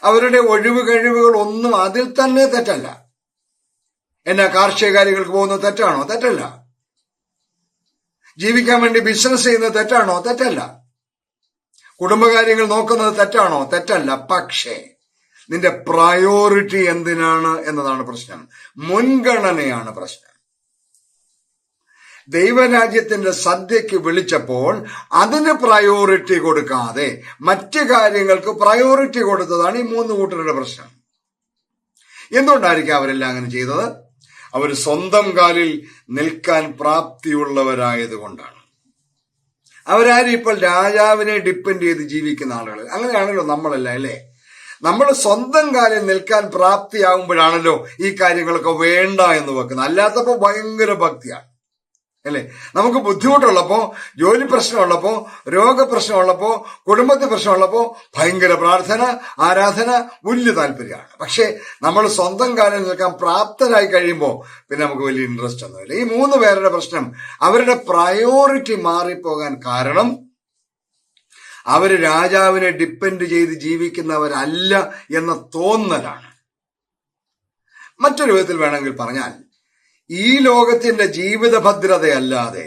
അവരുടെ ഒഴിവ് കഴിവുകൾ ഒന്നും അതിൽ തന്നെ തെറ്റല്ല. എന്നാ കാർഷിക കാര്യങ്ങൾക്ക് പോകുന്നത് തെറ്റാണോ? തെറ്റല്ല. ജീവിക്കാൻ വേണ്ടി ബിസിനസ് ചെയ്യുന്നത് തെറ്റാണോ? തെറ്റല്ല. കുടുംബകാര്യങ്ങൾ നോക്കുന്നത് തെറ്റാണോ? തെറ്റല്ല. പക്ഷേ നിന്റെ പ്രയോറിറ്റി എന്തിനാണ് എന്നതാണ് പ്രശ്നം. മുൻഗണനയാണ് പ്രശ്നം. ദൈവരാജ്യത്തിന്റെ സദ്യക്ക് വിളിച്ചപ്പോൾ അതിന് പ്രയോറിറ്റി കൊടുക്കാതെ മറ്റു കാര്യങ്ങൾക്ക് പ്രയോറിറ്റി കൊടുത്തതാണ് ഈ 3 കൂട്ടരുടെ പ്രശ്നം. എന്തുകൊണ്ടായിരിക്കും അവരെല്ലാം അങ്ങനെ ചെയ്തത്? അവർ സ്വന്തം കാലിൽ നിൽക്കാൻ പ്രാപ്തിയുള്ളവരായതുകൊണ്ടാണ്. അവരാരും ഇപ്പോൾ രാജാവിനെ ഡിപ്പെൻഡ് ചെയ്ത് ജീവിക്കുന്ന ആളുകൾ. അങ്ങനെയാണല്ലോ നമ്മളല്ല, അല്ലേ? നമ്മൾ സ്വന്തം കാലിൽ നിൽക്കാൻ പ്രാപ്തിയാകുമ്പോഴാണല്ലോ ഈ കാര്യങ്ങളൊക്കെ വേണ്ട എന്ന് വെക്കുന്നത്. അല്ലാത്തപ്പോ ഭയങ്കര ഭക്തിയാണ്, അല്ലെ? നമുക്ക് ബുദ്ധിമുട്ടുള്ളപ്പോ, ജോലി പ്രശ്നമുള്ളപ്പോ, രോഗപ്രശ്നമുള്ളപ്പോ, കുടുംബത്തിൽ പ്രശ്നമുള്ളപ്പോ ഭയങ്കര പ്രാർത്ഥന, ആരാധന, വലിയ താല്പര്യമാണ്. പക്ഷെ നമ്മൾ സ്വന്തം കാലിൽ നിൽക്കാൻ പ്രാപ്തരായി കഴിയുമ്പോൾ പിന്നെ നമുക്ക് വലിയ ഇൻട്രസ്റ്റ് ഒന്നുമില്ല. ഈ 3 പേരുടെ പ്രശ്നം അവരുടെ പ്രയോറിറ്റി മാറിപ്പോകാൻ കാരണം അവര് രാജാവിനെ ഡിപ്പെൻഡ് ചെയ്ത് ജീവിക്കുന്നവരല്ല എന്ന തോന്നലാണ്. മറ്റൊരു വിധത്തിൽ വേണമെങ്കിൽ പറഞ്ഞാൽ, ഈ ലോകത്തിന്റെ ജീവിത ഭദ്രതയല്ലാതെ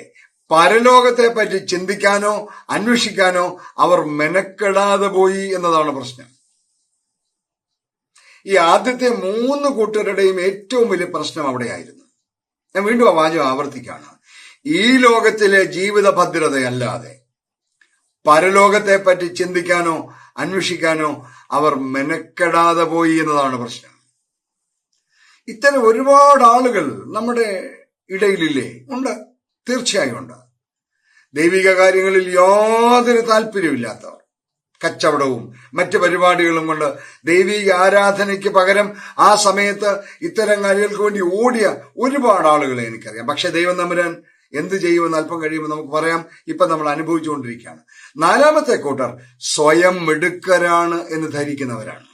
പരലോകത്തെ പറ്റി ചിന്തിക്കാനോ അന്വേഷിക്കാനോ അവർ മെനക്കെടാതെ പോയി എന്നതാണ് പ്രശ്നം. ഈ ആദ്യത്തെ 3 കൂട്ടരുടെയും ഏറ്റവും വലിയ പ്രശ്നം അവിടെയായിരുന്നു. ഞാൻ വീണ്ടും ആ വാചകം ആവർത്തിക്കുകയാണ്. ഈ ലോകത്തിലെ ജീവിത ഭദ്രതയല്ലാതെ പരലോകത്തെ പറ്റി ചിന്തിക്കാനോ അന്വേഷിക്കാനോ അവർ മെനക്കെടാതെ പോയി എന്നതാണ് പ്രശ്നം. ഇത്തരം ഒരുപാട് ആളുകൾ നമ്മുടെ ഇടയിലില്ലേ? ഉണ്ട്, തീർച്ചയായും ഉണ്ട്. ദൈവിക കാര്യങ്ങളിൽ യാതൊരു താല്പര്യമില്ലാത്തവർ, കച്ചവടവും മറ്റു പരിപാടികളും കൊണ്ട് ദൈവിക ആരാധനയ്ക്ക് പകരം ആ സമയത്ത് ഇത്തരം കാര്യങ്ങൾക്ക് വേണ്ടി ഓടിയ ഒരുപാട് ആളുകളെ എനിക്കറിയാം. പക്ഷെ ദൈവം തമ്പുരാൻ എന്ത് ചെയ്യുമെന്ന് അല്പം കഴിയുമ്പോൾ നമുക്ക് പറയാം. ഇപ്പൊ നമ്മൾ അനുഭവിച്ചുകൊണ്ടിരിക്കുകയാണ്. 4ാമത്തെ കൂട്ടർ സ്വയം മിടുക്കരാണ് എന്ന് ധരിക്കുന്നവരാണ്.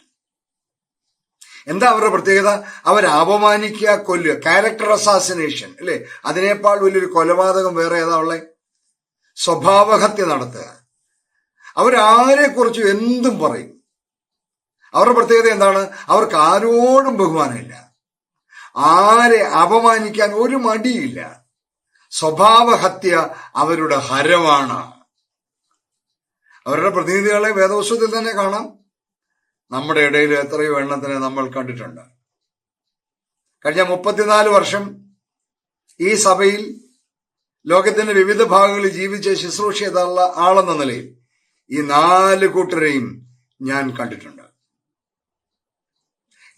എന്താ അവരുടെ പ്രത്യേകത? അവർ അപമാനിക്കുക, കൊല്ലുക, ക്യാരക്ടർ അസാസിനേഷൻ, അല്ലെ? അതിനേക്കാൾ വലിയൊരു കൊലപാതകം വേറെ ഏതാ ഉള്ളേ? സ്വഭാവഹത്യ നടത്തുക. അവരാരെ കുറിച്ചും എന്തും പറയും. അവരുടെ പ്രത്യേകത എന്താണ്? അവർക്ക് ആരോടും ബഹുമാനമില്ല, ആരെ അപമാനിക്കാൻ ഒരു മടിയില്ല. സ്വഭാവഹത്യ അവരുടെ ഹരമാണ്. അവരുടെ പ്രതിനിധികളെ വേദപുസ്തകത്തിൽ തന്നെ കാണാം. നമ്മുടെ ഇടയിൽ എത്രയോ എണ്ണത്തിനെ നമ്മൾ കണ്ടിട്ടുണ്ട്. കഴിഞ്ഞ 34 വർഷം ഈ സഭയിൽ ലോകത്തിന്റെ വിവിധ ഭാഗങ്ങളിൽ ജീവിച്ച് ശുശ്രൂഷ ചെയ്തുള്ള ആളെന്ന നിലയിൽ ഈ 4 കൂട്ടരെയും ഞാൻ കണ്ടിട്ടുണ്ട്.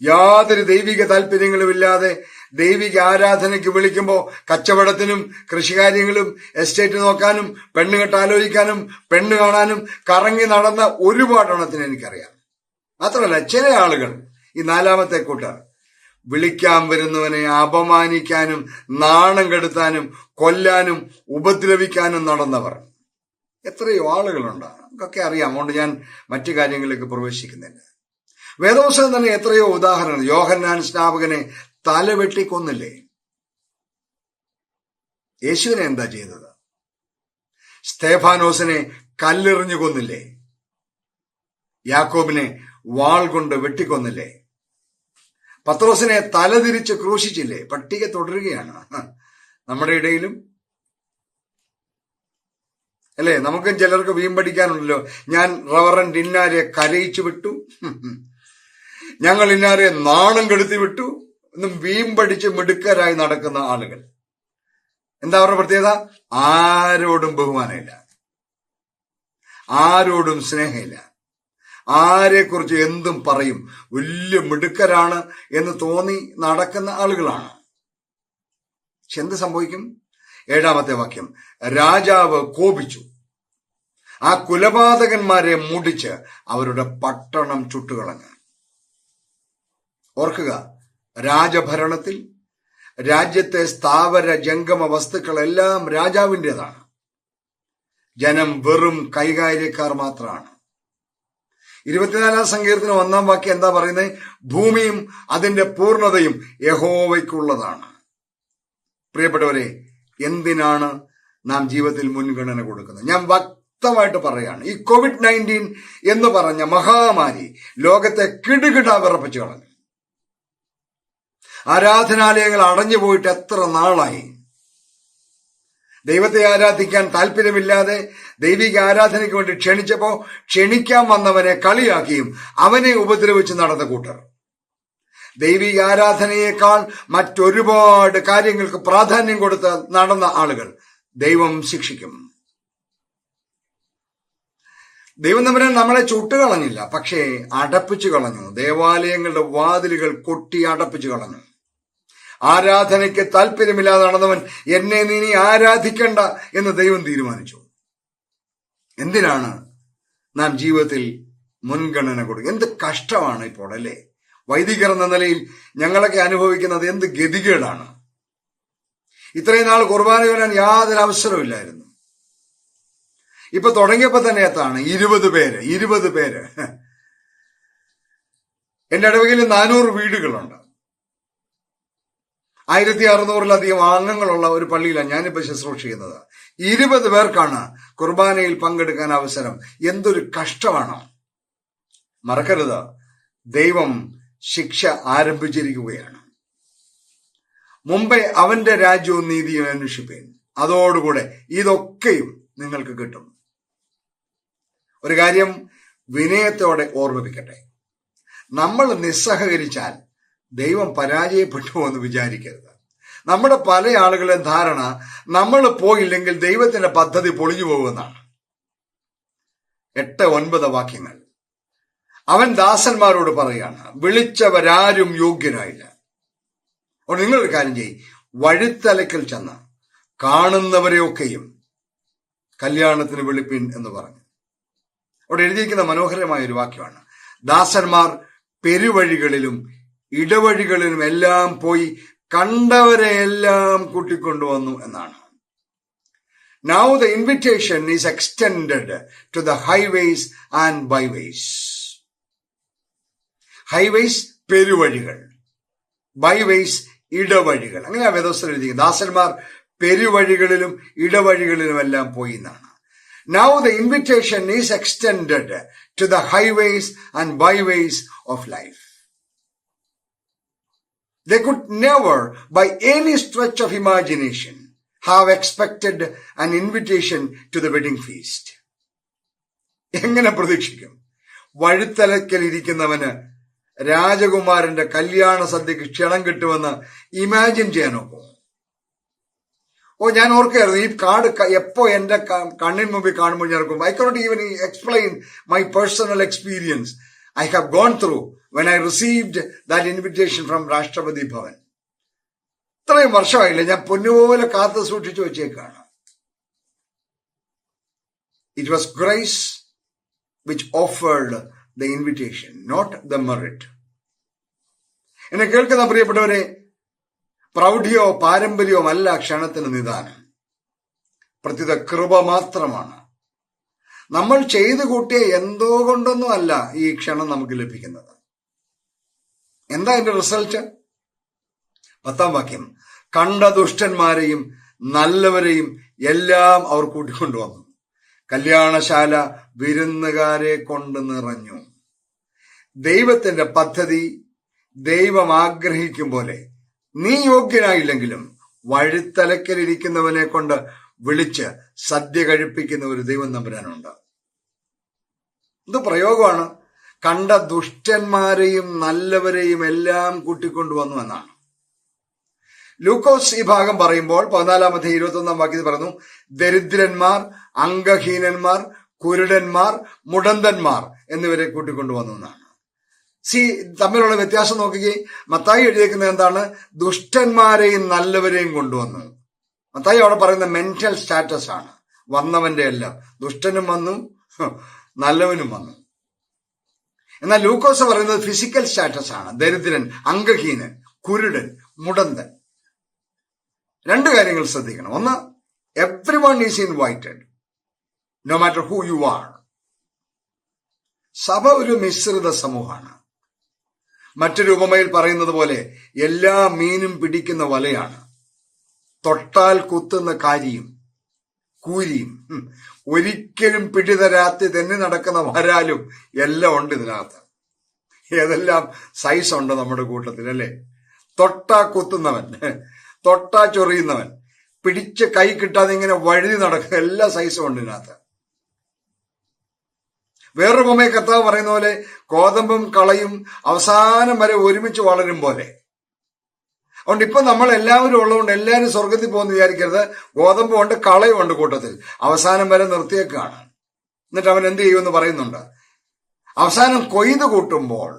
യാതൊരു ദൈവിക താല്പര്യങ്ങളുമില്ലാതെ ദൈവിക ആരാധനയ്ക്ക് വിളിക്കുമ്പോൾ കച്ചവടത്തിനും കൃഷികാര്യങ്ങളും എസ്റ്റേറ്റ് നോക്കാനും പെണ്ണുകെട്ട് ആലോചിക്കാനും പെണ്ണ് കാണാനും കറങ്ങി നടന്ന ഒരുപാട് എണ്ണത്തിന് എനിക്കറിയാം. മാത്രമല്ല, ചില ആളുകൾ, ഈ നാലാമത്തെ കൂട്ടർ, വിളിക്കാൻ വരുന്നവനെ അപമാനിക്കാനും നാണം കെടുത്താനും കൊല്ലാനും ഉപദ്രവിക്കാനും നടന്നവർ എത്രയോ ആളുകളുണ്ട്. നമുക്കൊക്കെ അറിയാം. അതുകൊണ്ട് ഞാൻ മറ്റു കാര്യങ്ങളിലേക്ക് പ്രവേശിക്കുന്നില്ല. വേദപുസ്തകം തന്നെ എത്രയോ ഉദാഹരണങ്ങൾ. യോഹന്നാൻ സ്നാപകനെ തലവെട്ടിക്കൊന്നില്ലേ? യേശുവിനെ എന്താ ചെയ്തത്? സ്തേഫാനോസിനെ കല്ലെറിഞ്ഞു കൊന്നില്ലേ? യാക്കോബിനെ വാൾ കൊണ്ട് വെട്ടിക്കൊന്നില്ലേ? പത്രോസിനെ തലതിരിച്ച് ക്രൂശിച്ചില്ലേ? പട്ടിക തുടരുകയാണ് നമ്മുടെ ഇടയിലും, അല്ലേ? നമുക്കും ചിലർക്ക് വീമ്പടിക്കാനുണ്ടല്ലോ. ഞാൻ റവറന്റ് ഇന്നാരെ കരയിച്ചു വിട്ടു, ഞങ്ങൾ ഇന്നാരെ നാണം കെടുത്തി വിട്ടു എന്നും വീമ്പടിച്ച് മിടുക്കരായി നടക്കുന്ന ആളുകൾ. എന്താ അവരുടെ പ്രത്യേകത? ആരോടും ബഹുമാനമില്ല, ആരോടും സ്നേഹമില്ല, ആരെക്കുറിച്ച് എന്തും പറയും. വലിയ മിടുക്കരാണ് എന്ന് തോന്നി നടക്കുന്ന ആളുകളാണ്. പക്ഷെ എന്ത് സംഭവിക്കും? 7-ാമത്തെ വാക്യം, രാജാവ് കോപിച്ചു, ആ കുലപാതകന്മാരെ മുടിച്ച് അവരുടെ പട്ടണം ചുട്ടുകളഞ്ഞു. ഓർക്കുക, രാജഭരണത്തിൽ രാജ്യത്തെ സ്ഥാവര ജംഗമ വസ്തുക്കളെല്ലാം രാജാവിൻ്റെതാണ്. ജനം വെറും കൈകാര്യക്കാർ മാത്രമാണ്. 24-ാം സങ്കീർത്തനം 1-ാം വാക്യം എന്താ പറയുന്നത്? ഭൂമിയും അതിന്റെ പൂർണ്ണതയും യഹോവയ്ക്കുള്ളതാണ്. പ്രിയപ്പെട്ടവരെ, എന്തിനാണ് നാം ജീവിതത്തിൽ മുൻഗണന കൊടുക്കുന്നത്? ഞാൻ വ്യക്തമായിട്ട് പറയാണ്, ഈ COVID-19 എന്ന് പറഞ്ഞ മഹാമാരി ലോകത്തെ കിടുകിട വിറപ്പിച്ചു കളഞ്ഞു. ആരാധനാലയങ്ങൾ അടഞ്ഞുപോയിട്ട് എത്ര നാളായി? ദൈവത്തെ ആരാധിക്കാൻ താല്പര്യമില്ലാതെ ദൈവിക ആരാധനയ്ക്ക് വേണ്ടി ക്ഷണിച്ചപ്പോ ക്ഷണിക്കാൻ വന്നവനെ കളിയാക്കിയും അവനെ ഉപദ്രവിച്ച് നടന്ന കൂട്ടർ. ദൈവിക ആരാധനയേക്കാൾ മറ്റൊരുപാട് കാര്യങ്ങൾക്ക് പ്രാധാന്യം കൊടുത്ത് നടന്ന ആളുകൾ ദൈവം ശിക്ഷിക്കും. ദൈവം തമ്പുരാൻ നമ്മളെ ചുട്ടുകളഞ്ഞില്ല, പക്ഷേ അടപ്പിച്ചു കളഞ്ഞു. ദേവാലയങ്ങളുടെ വാതിലുകൾ കൊട്ടി അടപ്പിച്ചു കളഞ്ഞു. ആരാധനയ്ക്ക് താല്പര്യമില്ലാതെ നടന്നവൻ എന്നെ നീ ആരാധിക്കണ്ട എന്ന് ദൈവം തീരുമാനിച്ചു. എന്തിനാണ് നാം ജീവിതത്തിൽ മുൻഗണന കൊടുക്കുക? എന്ത് കഷ്ടമാണ് ഇപ്പോൾ, അല്ലേ? വൈദികർ എന്ന നിലയിൽ ഞങ്ങളൊക്കെ അനുഭവിക്കുന്നത് എന്ത് ഗതികേടാണ്. ഇത്രയും നാൾ കുർബാന ചൊല്ലാൻ യാതൊരു അവസരമില്ലായിരുന്നു. ഇപ്പൊ തുടങ്ങിയപ്പോ തന്നെ എത്താണ് 20 പേര്. എന്റെ ഇടവകയിൽ 400 വീടുകളുണ്ട്. 1600-ലധികം അംഗങ്ങളുള്ള ഒരു പള്ളിയിലാണ് ഞാനിപ്പോ ശുശ്രൂഷ ചെയ്യുന്നത്. 20 പേർക്കാണ് കുർബാനയിൽ പങ്കെടുക്കാൻ അവസരം. എന്തൊരു കഷ്ടമാണ്. മറക്കരുത്, ദൈവം ശിക്ഷ ആരംഭിച്ചിരിക്കുകയാണ്. മുമ്പേ അവന്റെ രാജ്യവും നീതിയും അന്വേഷിപ്പേൻ, അതോടുകൂടെ ഇതൊക്കെയും നിങ്ങൾക്ക് കിട്ടും. ഒരു കാര്യം വിനയത്തോടെ ഓർമ്മിപ്പിക്കട്ടെ, നമ്മൾ നിസ്സഹകരിച്ചാൽ ദൈവം പരാജയപ്പെട്ടു എന്ന് വിചാരിക്കരുത്. നമ്മുടെ പല ആളുകളുടെ ധാരണ നമ്മൾ പോയില്ലെങ്കിൽ ദൈവത്തിന്റെ പദ്ധതി പൊളിഞ്ഞു പോകുമെന്നാണ്. 8-9 വാക്യങ്ങൾ അവൻ ദാസന്മാരോട് പറയാണ്, വിളിച്ചവരാരും യോഗ്യരായില്ല. അപ്പോൾ നിങ്ങളൊരു കാര്യം ചെയ്യും, വഴിത്തലക്കൽ ചെന്ന് കാണുന്നവരെയൊക്കെയും കല്യാണത്തിന് വിളിപ്പിൻ എന്ന് പറഞ്ഞു. അവിടെ എഴുതിയിരിക്കുന്ന മനോഹരമായ ഒരു വാക്യമാണ്, ദാസന്മാർ പെരുവഴികളിലും ഇടവഴികളിലും എല്ലാം പോയി കണ്ടവരെ എല്ലാം കൂട്ടിക്കൊണ്ടുവന്നു എന്നാണ്. Now the invitation is extended to the highways and byways. Highways പെരുവഴികൾ, byways ഇടവഴികൾ. അങ്ങനെ വേദോസ്തം എഴുതിയിരിക്കുന്നത്. ദാസന്മാർ പെരുവഴികളിലും ഇടവഴികളിലും എല്ലാം പോയി എന്നാണ്. Now the invitation is extended to the highways and byways of life. They could never, by any stretch of imagination, have expected an invitation to the wedding feast. എങ്ങനെ പ്രതീക്ഷിക്കും? വഴിത്തലക്കൽ ഇരിക്കുന്നവന് രാജകുമാരന്റെ കല്യാണ സദ്യക്ക് ക്ഷണം കിട്ടുമെന്ന് ഇമാജിൻ ചെയ്യാൻ നോക്കും? ഞാൻ ഓർക്കായിരുന്നു, ഈ കാർഡ് എപ്പോ എന്റെ കണ്ണിന് മുമ്പിൽ കാണുമ്പോൾ ഞാൻ ഓർക്കും, I cannot even explain my personal experience I have gone through when I received that invitation from Rashtrapati Bhavan. ഇത്രയും വർഷമായില്ല, ഞാൻ പൊന്നുപോലെ കാത്തു സൂക്ഷിച്ചു വെച്ചേക്കാണ്. It was grace which offered the invitation, not the merit. എന്നെ കേൾക്കുന്ന പ്രിയപ്പെട്ടവരെ, പ്രൗഢിയോ പാരമ്പര്യമോ അല്ല ക്ഷണത്തിന് നിദാനം. പ്രത്യുത കൃപ മാത്രമാണ്. നമ്മൾ ചെയ്തു കൂട്ടിയ എന്തോ കൊണ്ടൊന്നും അല്ല ഈ ക്ഷണം നമുക്ക് ലഭിക്കുന്നത്. എന്താ അതിന്റെ റിസൾട്ട്? 10-ാം വാക്യം, കണ്ട ദുഷ്ടന്മാരെയും നല്ലവരെയും എല്ലാം അവർ കൂട്ടിക്കൊണ്ടുവന്നു. കല്യാണശാല വിരുന്നുകാരെ കൊണ്ട് നിറഞ്ഞു. ദൈവത്തിന്റെ പദ്ധതി ദൈവം ആഗ്രഹിക്കും പോലെ നീ യോഗ്യനായില്ലെങ്കിലും വഴിത്തലക്കലിരിക്കുന്നവനെ കൊണ്ട് വിളിച്ച് സദ്യ കഴിപ്പിക്കുന്ന ഒരു ദൈവം തമ്പുരാനുണ്ട്. ഇത് പ്രയോഗമാണ്. കണ്ട ദുഷ്ടന്മാരെയും നല്ലവരെയും എല്ലാം കൂട്ടിക്കൊണ്ടുവന്നു എന്നാണ്. ലൂക്കോസ് ഈ ഭാഗം പറയുമ്പോൾ 14-ാമത്തെ 21-ാം വാക്യത്തിൽ പറയുന്നു, ദരിദ്രന്മാർ, അംഗഹീനന്മാർ, കുരുടന്മാർ, മുടന്തന്മാർ എന്നിവരെ കൂട്ടിക്കൊണ്ടുവന്നു എന്നാണ്. തമ്മിലുള്ള വ്യത്യാസം നോക്കുകയും മത്തായി എഴുതിയിരിക്കുന്നത് എന്താണ്? ദുഷ്ടന്മാരെയും നല്ലവരെയും കൊണ്ടുവന്നു. മത്തായി അവിടെ പറയുന്ന മെന്റൽ സ്റ്റാറ്റസ് ആണ്. വന്നവന്റെ എല്ലാം, ദുഷ്ടനും വന്നു, നല്ലവനും വന്നു. എന്നാൽ ലൂക്കോസ് പറയുന്നത് ഫിസിക്കൽ സ്റ്റാറ്റസ് ആണ്. ദരിദ്രൻ, അംഗഹീനൻ, കുരുടൻ, മുടന്തൻ. 2 കാര്യങ്ങൾ ശ്രദ്ധിക്കണം. ഒന്ന്, everyone is invited, no matter who you are. സഭ ഒരു മിശ്രിത സമൂഹമാണ്. മറ്റൊരു ഉപമയിൽ പറയുന്നത് പോലെ എല്ലാ മീനും പിടിക്കുന്ന വലയാണ്. തൊട്ടാൽ കുത്തുന്ന കാരിയും കൂരിയും ഒരിക്കലും പിടിതരാത്തി തന്നെ നടക്കുന്ന വരാലും എല്ലാം ഉണ്ട് ഇതിനകത്ത്. ഏതെല്ലാം സൈസ് ഉണ്ട് നമ്മുടെ കൂട്ടത്തിൽ, അല്ലേ? തൊട്ടാ കുത്തുന്നവൻ, തൊട്ടാ ചൊറിയുന്നവൻ, പിടിച്ച് കൈ കിട്ടാതെ ഇങ്ങനെ വഴുതി നടക്കുന്ന എല്ലാ സൈസും ഉണ്ട് ഇതിനകത്ത്. വേറൊരു ഉപമയെ കർത്താവ് പറയുന്ന പോലെ കോതമ്പും കളയും അവസാനം വരെ ഒരുമിച്ച് വളരും പോലെ. അതുകൊണ്ട് ഇപ്പൊ നമ്മൾ എല്ലാവരും ഉള്ളതുകൊണ്ട് എല്ലാവരും സ്വർഗത്തിൽ പോകുന്ന വിചാരിക്കരുത്. ഗോതമ്പും ഉണ്ട്, കളയും ഉണ്ട് കൂട്ടത്തിൽ. അവസാനം വരെ നിർത്തിയേക്കാണ്. എന്നിട്ട് അവൻ എന്ത് ചെയ്യുമെന്ന് പറയുന്നുണ്ട്. അവസാനം കൊയ്ത് കൂട്ടുമ്പോൾ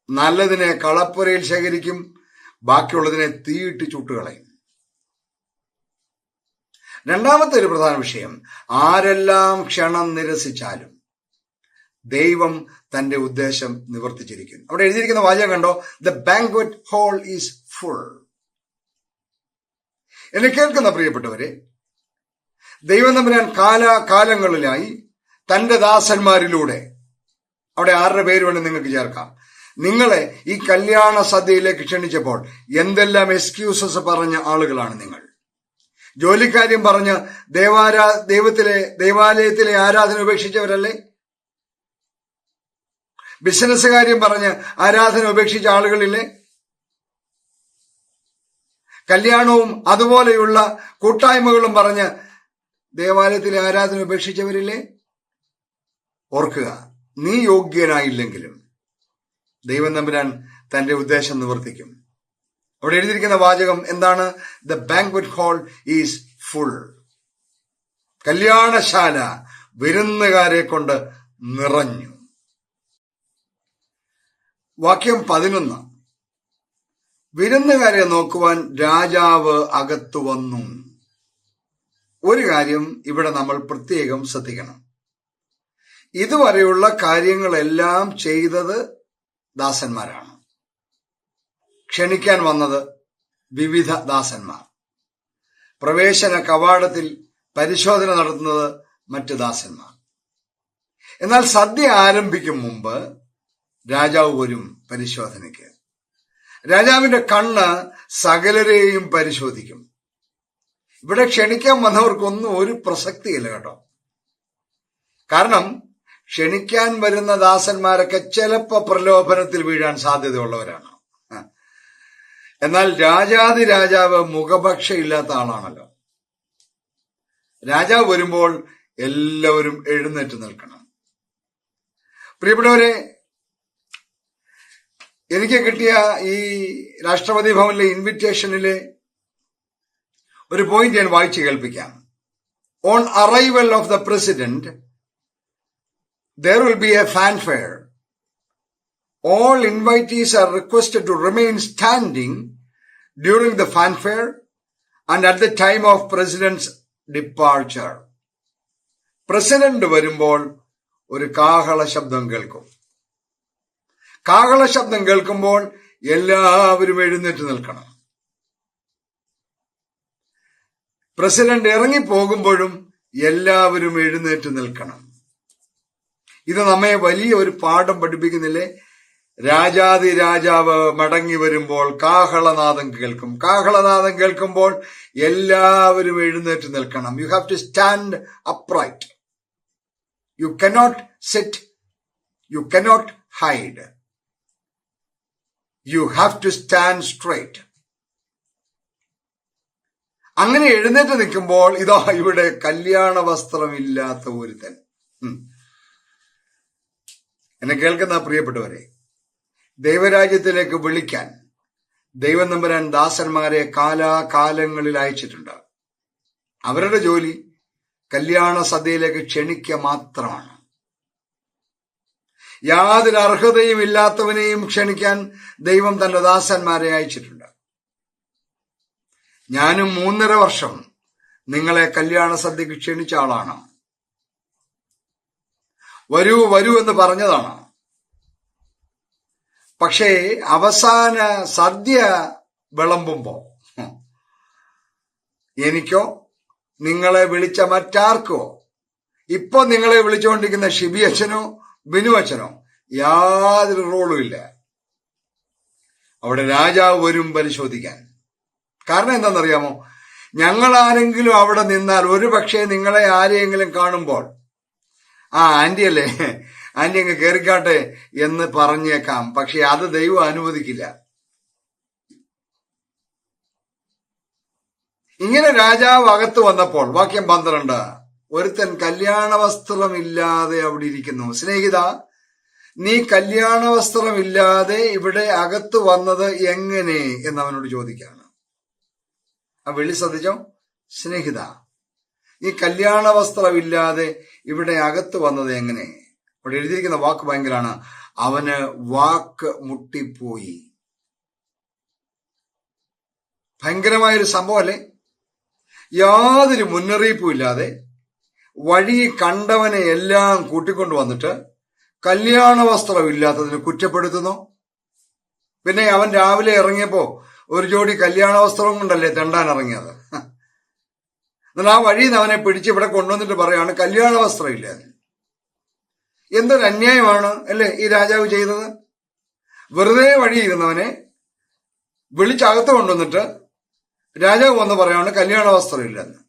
നല്ലതിനെ കളപ്പുരയിൽ ശേഖരിക്കും, ബാക്കിയുള്ളതിനെ തീയിട്ട് ചുട്ടുകളയും. 2-ാമത്തെ ഒരു പ്രധാന വിഷയം, ആരെല്ലാം ക്ഷണം നിരസിച്ചാലും ദൈവം തന്റെ ഉദ്ദേശം നിവർത്തിച്ചിരിക്കുന്നു. അവിടെ എഴുതിയിരിക്കുന്ന വാചകം കണ്ടോ? The banquet hall is full. എന്നെ കേൾക്കുന്ന പ്രിയപ്പെട്ടവരെ, ദൈവം തമ്പുരാൻ കാലാകാലങ്ങളിലായി തന്റെ ദാസന്മാരിലൂടെ, അവിടെ 6 പേര് വേണം നിങ്ങൾക്ക് ചേർക്കാം, നിങ്ങളെ ഈ കല്യാണ സദ്യയിലേക്ക് ക്ഷണിച്ചപ്പോൾ എന്തെല്ലാം എക്സ്ക്യൂസസ് പറഞ്ഞ ആളുകളാണ് നിങ്ങൾ. ജോലിക്കാര്യം പറഞ്ഞ് ദേവാലയത്തിലെ ആരാധന ഉപേക്ഷിച്ചവരല്ലേ? ബിസിനസ് കാര്യം പറഞ്ഞ് ആരാധന ഉപേക്ഷിച്ച ആളുകളില്ലേ? കല്യാണവും അതുപോലെയുള്ള കൂട്ടായ്മകളും പറഞ്ഞ് ദേവാലയത്തിലെ ആരാധന ഉപേക്ഷിച്ചവരില്ലേ? ഓർക്കുക, നീ യോഗ്യനായില്ലെങ്കിലും ദൈവം തമ്പുരാൻ തന്റെ ഉദ്ദേശം നിവർത്തിക്കും. അവിടെ എഴുതിയിരിക്കുന്ന വാചകം എന്താണ്? The banquet hall is full. കല്യാണശാല വിരുന്നുകാരെ കൊണ്ട് നിറഞ്ഞു. വാക്യം 11, വിരുന്നുകാരെ നോക്കുവാൻ രാജാവ് അകത്തു വന്നു. ഒരു കാര്യം ഇവിടെ നമ്മൾ പ്രത്യേകം ശ്രദ്ധിക്കണം. ഇതുവരെയുള്ള കാര്യങ്ങളെല്ലാം ചെയ്തത് ദാസന്മാരാണ്. ക്ഷണിക്കാൻ വന്നത് വിവിധ ദാസന്മാർ. പ്രവേശന കവാടത്തിൽ പരിശോധന നടത്തുന്നത് മറ്റ് ദാസന്മാർ. എന്നാൽ സദ്യ ആരംഭിക്കും മുമ്പ് രാജാവ് വരും പരിശോധനയ്ക്ക്. രാജാവിന്റെ കണ്ണ് സകലരെയും പരിശോധിക്കും. ഇവിടെ ക്ഷണിക്കാൻ വന്നവർക്കൊന്നും ഒരു പ്രസക്തിയില്ല കേട്ടോ. കാരണം ക്ഷണിക്കാൻ വരുന്ന ദാസന്മാരൊക്കെ ചിലപ്പോ പ്രലോഭനത്തിൽ വീഴാൻ സാധ്യതയുള്ളവരാണ്. എന്നാൽ രാജാവ് മുഖപക്ഷയില്ലാത്ത ആളാണല്ലോ. രാജാവ് വരുമ്പോൾ എല്ലാവരും എഴുന്നേറ്റ് നിൽക്കണം. പ്രിയപ്പെട്ടവരെ, എനിക്ക് കിട്ടിയ ഈ രാഷ്ട്രപതി ഭവനിലെ ഇൻവിറ്റേഷനിലെ ഒരു പോയിന്റ് ഞാൻ വായിച്ചു കേൾപ്പിക്കാം. On arrival of the president there will be a fanfare. All invitees are requested to remain standing during the fanfare and at the time of president's departure. President വരുമ്പോൾ ഒരു കാഹള ശബ്ദം കേൾക്കും. കാഹള ശബ്ദം കേൾക്കുമ്പോൾ എല്ലാവരും എഴുന്നേറ്റ് നിൽക്കണം. പ്രസിഡന്റ് ഇറങ്ങിപ്പോകുമ്പോഴും എല്ലാവരും എഴുന്നേറ്റ് നിൽക്കണം. ഇത് നമ്മെ വലിയ ഒരു പാഠം പഠിപ്പിക്കുന്നില്ലേ? രാജാതി രാജാവ് മടങ്ങി വരുമ്പോൾ കാഹളനാദം കേൾക്കും. കാഹളനാദം കേൾക്കുമ്പോൾ എല്ലാവരും എഴുന്നേറ്റ് നിൽക്കണം. You have to stand upright. You cannot sit, you cannot hide. You have to stand straight. അങ്ങനെ എഴുന്നേറ്റ് നിൽക്കുമ്പോൾ ഇതാ ഇവിടെ കല്യാണ വസ്ത്രമില്ലാത്ത ഒരുത്തൻ. എന്നെ കേൾക്കുന്ന പ്രിയപ്പെട്ടവരെ, ദൈവരാജ്യത്തിലേക്ക് വിളിക്കാൻ ദൈവം നമ്പുരാൻ ദാസന്മാരെ കാലാകാലങ്ങളിൽ അയച്ചിട്ടുണ്ട്. അവരുടെ ജോലി കല്യാണ സദ്യയിലേക്ക് ക്ഷണിക്കുക മാത്രമാണ്. യാതൊരു അർഹതയും ഇല്ലാത്തവനെയും ക്ഷണിക്കാൻ ദൈവം തന്റെ ദാസന്മാരെ അയച്ചിട്ടുണ്ട്. ഞാനും 3.5 വർഷം നിങ്ങളെ കല്യാണ സദ്യക്ക് ക്ഷണിച്ച ആളാണ്. വരൂ വരൂ എന്ന് പറഞ്ഞതാണ്. പക്ഷേ അവസാന സദ്യ വിളമ്പുമ്പോ എനിക്കോ നിങ്ങളെ വിളിച്ച മറ്റാർക്കോ, ഇപ്പൊ നിങ്ങളെ വിളിച്ചുകൊണ്ടിരിക്കുന്ന ഷിബി അച്ഛനോ ബിനു അച്ഛനോ യാതൊരു റോളും ഇല്ല. അവിടെ രാജാവ് വരും പരിശോധിക്കാൻ. കാരണം എന്താണെന്നറിയാമോ? ഞങ്ങൾ ആരെങ്കിലും അവിടെ നിന്നാൽ ഒരു പക്ഷേ നിങ്ങളെ ആരെയെങ്കിലും കാണുമ്പോൾ ആന്റി അല്ലേ, ആന്റി അങ്ങ് കയറിക്കാട്ടെ എന്ന് പറഞ്ഞേക്കാം. പക്ഷെ അത് ദൈവം അനുവദിക്കില്ല. ഇങ്ങനെ രാജാവ് അകത്ത് വന്നപ്പോൾ വാക്യം 12, ഒരുത്തൻ കല്യാണ വസ്ത്രമില്ലാതെ അവിടെ ഇരിക്കുന്നു. സ്നേഹിത, നീ കല്യാണ വസ്ത്രമില്ലാതെ ഇവിടെ അകത്ത് വന്നത് എങ്ങനെ എന്നവനോട് ചോദിക്കാണ്. ആ വിളി ശ്രദ്ധിച്ചോ? സ്നേഹിത, ഈ കല്യാണ വസ്ത്രമില്ലാതെ ഇവിടെ അകത്ത് വന്നത് എങ്ങനെ? അവിടെ എഴുതിയിരിക്കുന്ന വാക്ക് ഭയങ്കരമാണ്. അവന് വാക്ക് മുട്ടിപ്പോയി. ഭയങ്കരമായൊരു സംഭവം അല്ലേ? യാതൊരു മുന്നറിയിപ്പും ഇല്ലാതെ വഴി കണ്ടവനെ എല്ലാം കൂട്ടിക്കൊണ്ടു വന്നിട്ട് കല്യാണ വസ്ത്രമില്ലാത്തതിന് കുറ്റപ്പെടുത്തുന്നു. പിന്നെ അവൻ രാവിലെ ഇറങ്ങിയപ്പോ ഒരു ജോഡി കല്യാണ വസ്ത്രം കൊണ്ടല്ലേ തെണ്ടാൻ ഇറങ്ങിയത്. എന്നാൽ ആ വഴിയിൽ നിന്ന് അവനെ പിടിച്ച് ഇവിടെ കൊണ്ടുവന്നിട്ട് പറയാണ് കല്യാണ വസ്ത്രം ഇല്ല. എന്തൊരു അന്യായമാണ് അല്ലേ ഈ രാജാവ് ചെയ്തത്? വെറുതെ വഴിയിരുന്നവനെ വിളിച്ചകത്ത് കൊണ്ടുവന്നിട്ട് രാജാവ് വന്ന് പറയാണ് കല്യാണ വസ്ത്രം ഇല്ലെന്ന്.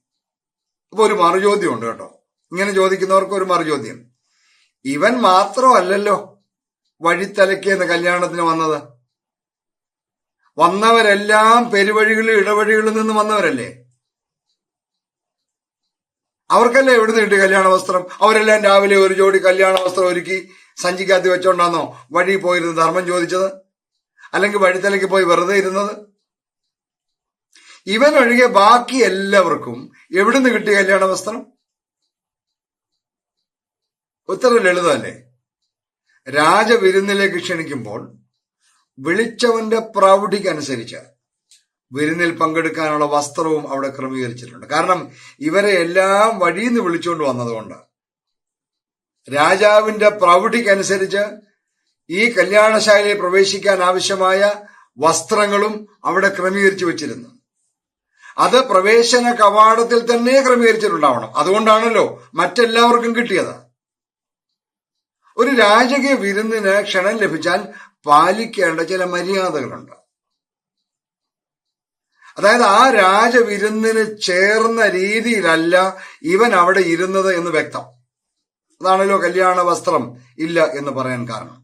അപ്പൊ ഒരു മറുചോദ്യം ഉണ്ട് കേട്ടോ. ഇങ്ങനെ ചോദിക്കുന്നവർക്ക് ഒരു മറുചോദ്യം. ഇവൻ മാത്രമല്ലല്ലോ വഴിത്തലക്കേന്ന് കല്യാണത്തിന് വന്നത്. വന്നവരെല്ലാം പെരുവഴികളിൽ ഇടവഴികളിൽ നിന്ന് വന്നവരല്ലേ. അവർക്കല്ലേ എവിടുന്ന് കിട്ടി കല്യാണ വസ്ത്രം? അവരെല്ലാം രാവിലെ ഒരു ജോഡി കല്യാണ വസ്ത്രം ഒരുക്കി സഞ്ചിക്കകത്ത് വെച്ചോണ്ടാന്നോ വഴി പോയിരുന്ന് ധർമ്മം ചോദിച്ചത്? അല്ലെങ്കിൽ വഴിത്തലയ്ക്ക് പോയി വെറുതെ ഇരുന്നത്? ഇവൻ ഒഴികെ ബാക്കി എല്ലാവർക്കും എവിടുന്ന് കിട്ടി കല്യാണ വസ്ത്രം? ഉത്തരം ലളിതമല്ലേ. രാജവിരുന്നിലേക്ക് ക്ഷണിക്കുമ്പോൾ വിളിച്ചവന്റെ പ്രൗഢിക്കനുസരിച്ച് വിരുന്നിൽ പങ്കെടുക്കാനുള്ള വസ്ത്രവും അവിടെ ക്രമീകരിച്ചിട്ടുണ്ട്. കാരണം ഇവരെ എല്ലാം വഴിയിൽ നിന്ന് വിളിച്ചുകൊണ്ട് വന്നതുകൊണ്ട് രാജാവിന്റെ പ്രൗഢിക്കനുസരിച്ച് ഈ കല്യാണശാലയിൽ പ്രവേശിക്കാൻ ആവശ്യമായ വസ്ത്രങ്ങളും അവിടെ ക്രമീകരിച്ചു വെച്ചിരുന്നു. അത് പ്രവേശന കവാടത്തിൽ തന്നെ ക്രമീകരിച്ചിട്ടുണ്ടാവണം. അതുകൊണ്ടാണല്ലോ മറ്റെല്ലാവർക്കും കിട്ടിയത്. ഒരു രാജകീയ വിരുന്നിന് ക്ഷണം ലഭിച്ചാൽ പാലിക്കേണ്ട ചില മര്യാദകളുണ്ട്. അതായത് ആ രാജവിരുന്നിന് ചേർന്ന രീതിയിലല്ല ഇവൻ അവിടെ ഇരുന്നത് എന്ന് വ്യക്തം. അതാണല്ലോ കല്യാണ വസ്ത്രം ഇല്ല എന്ന് പറയാൻ കാരണം.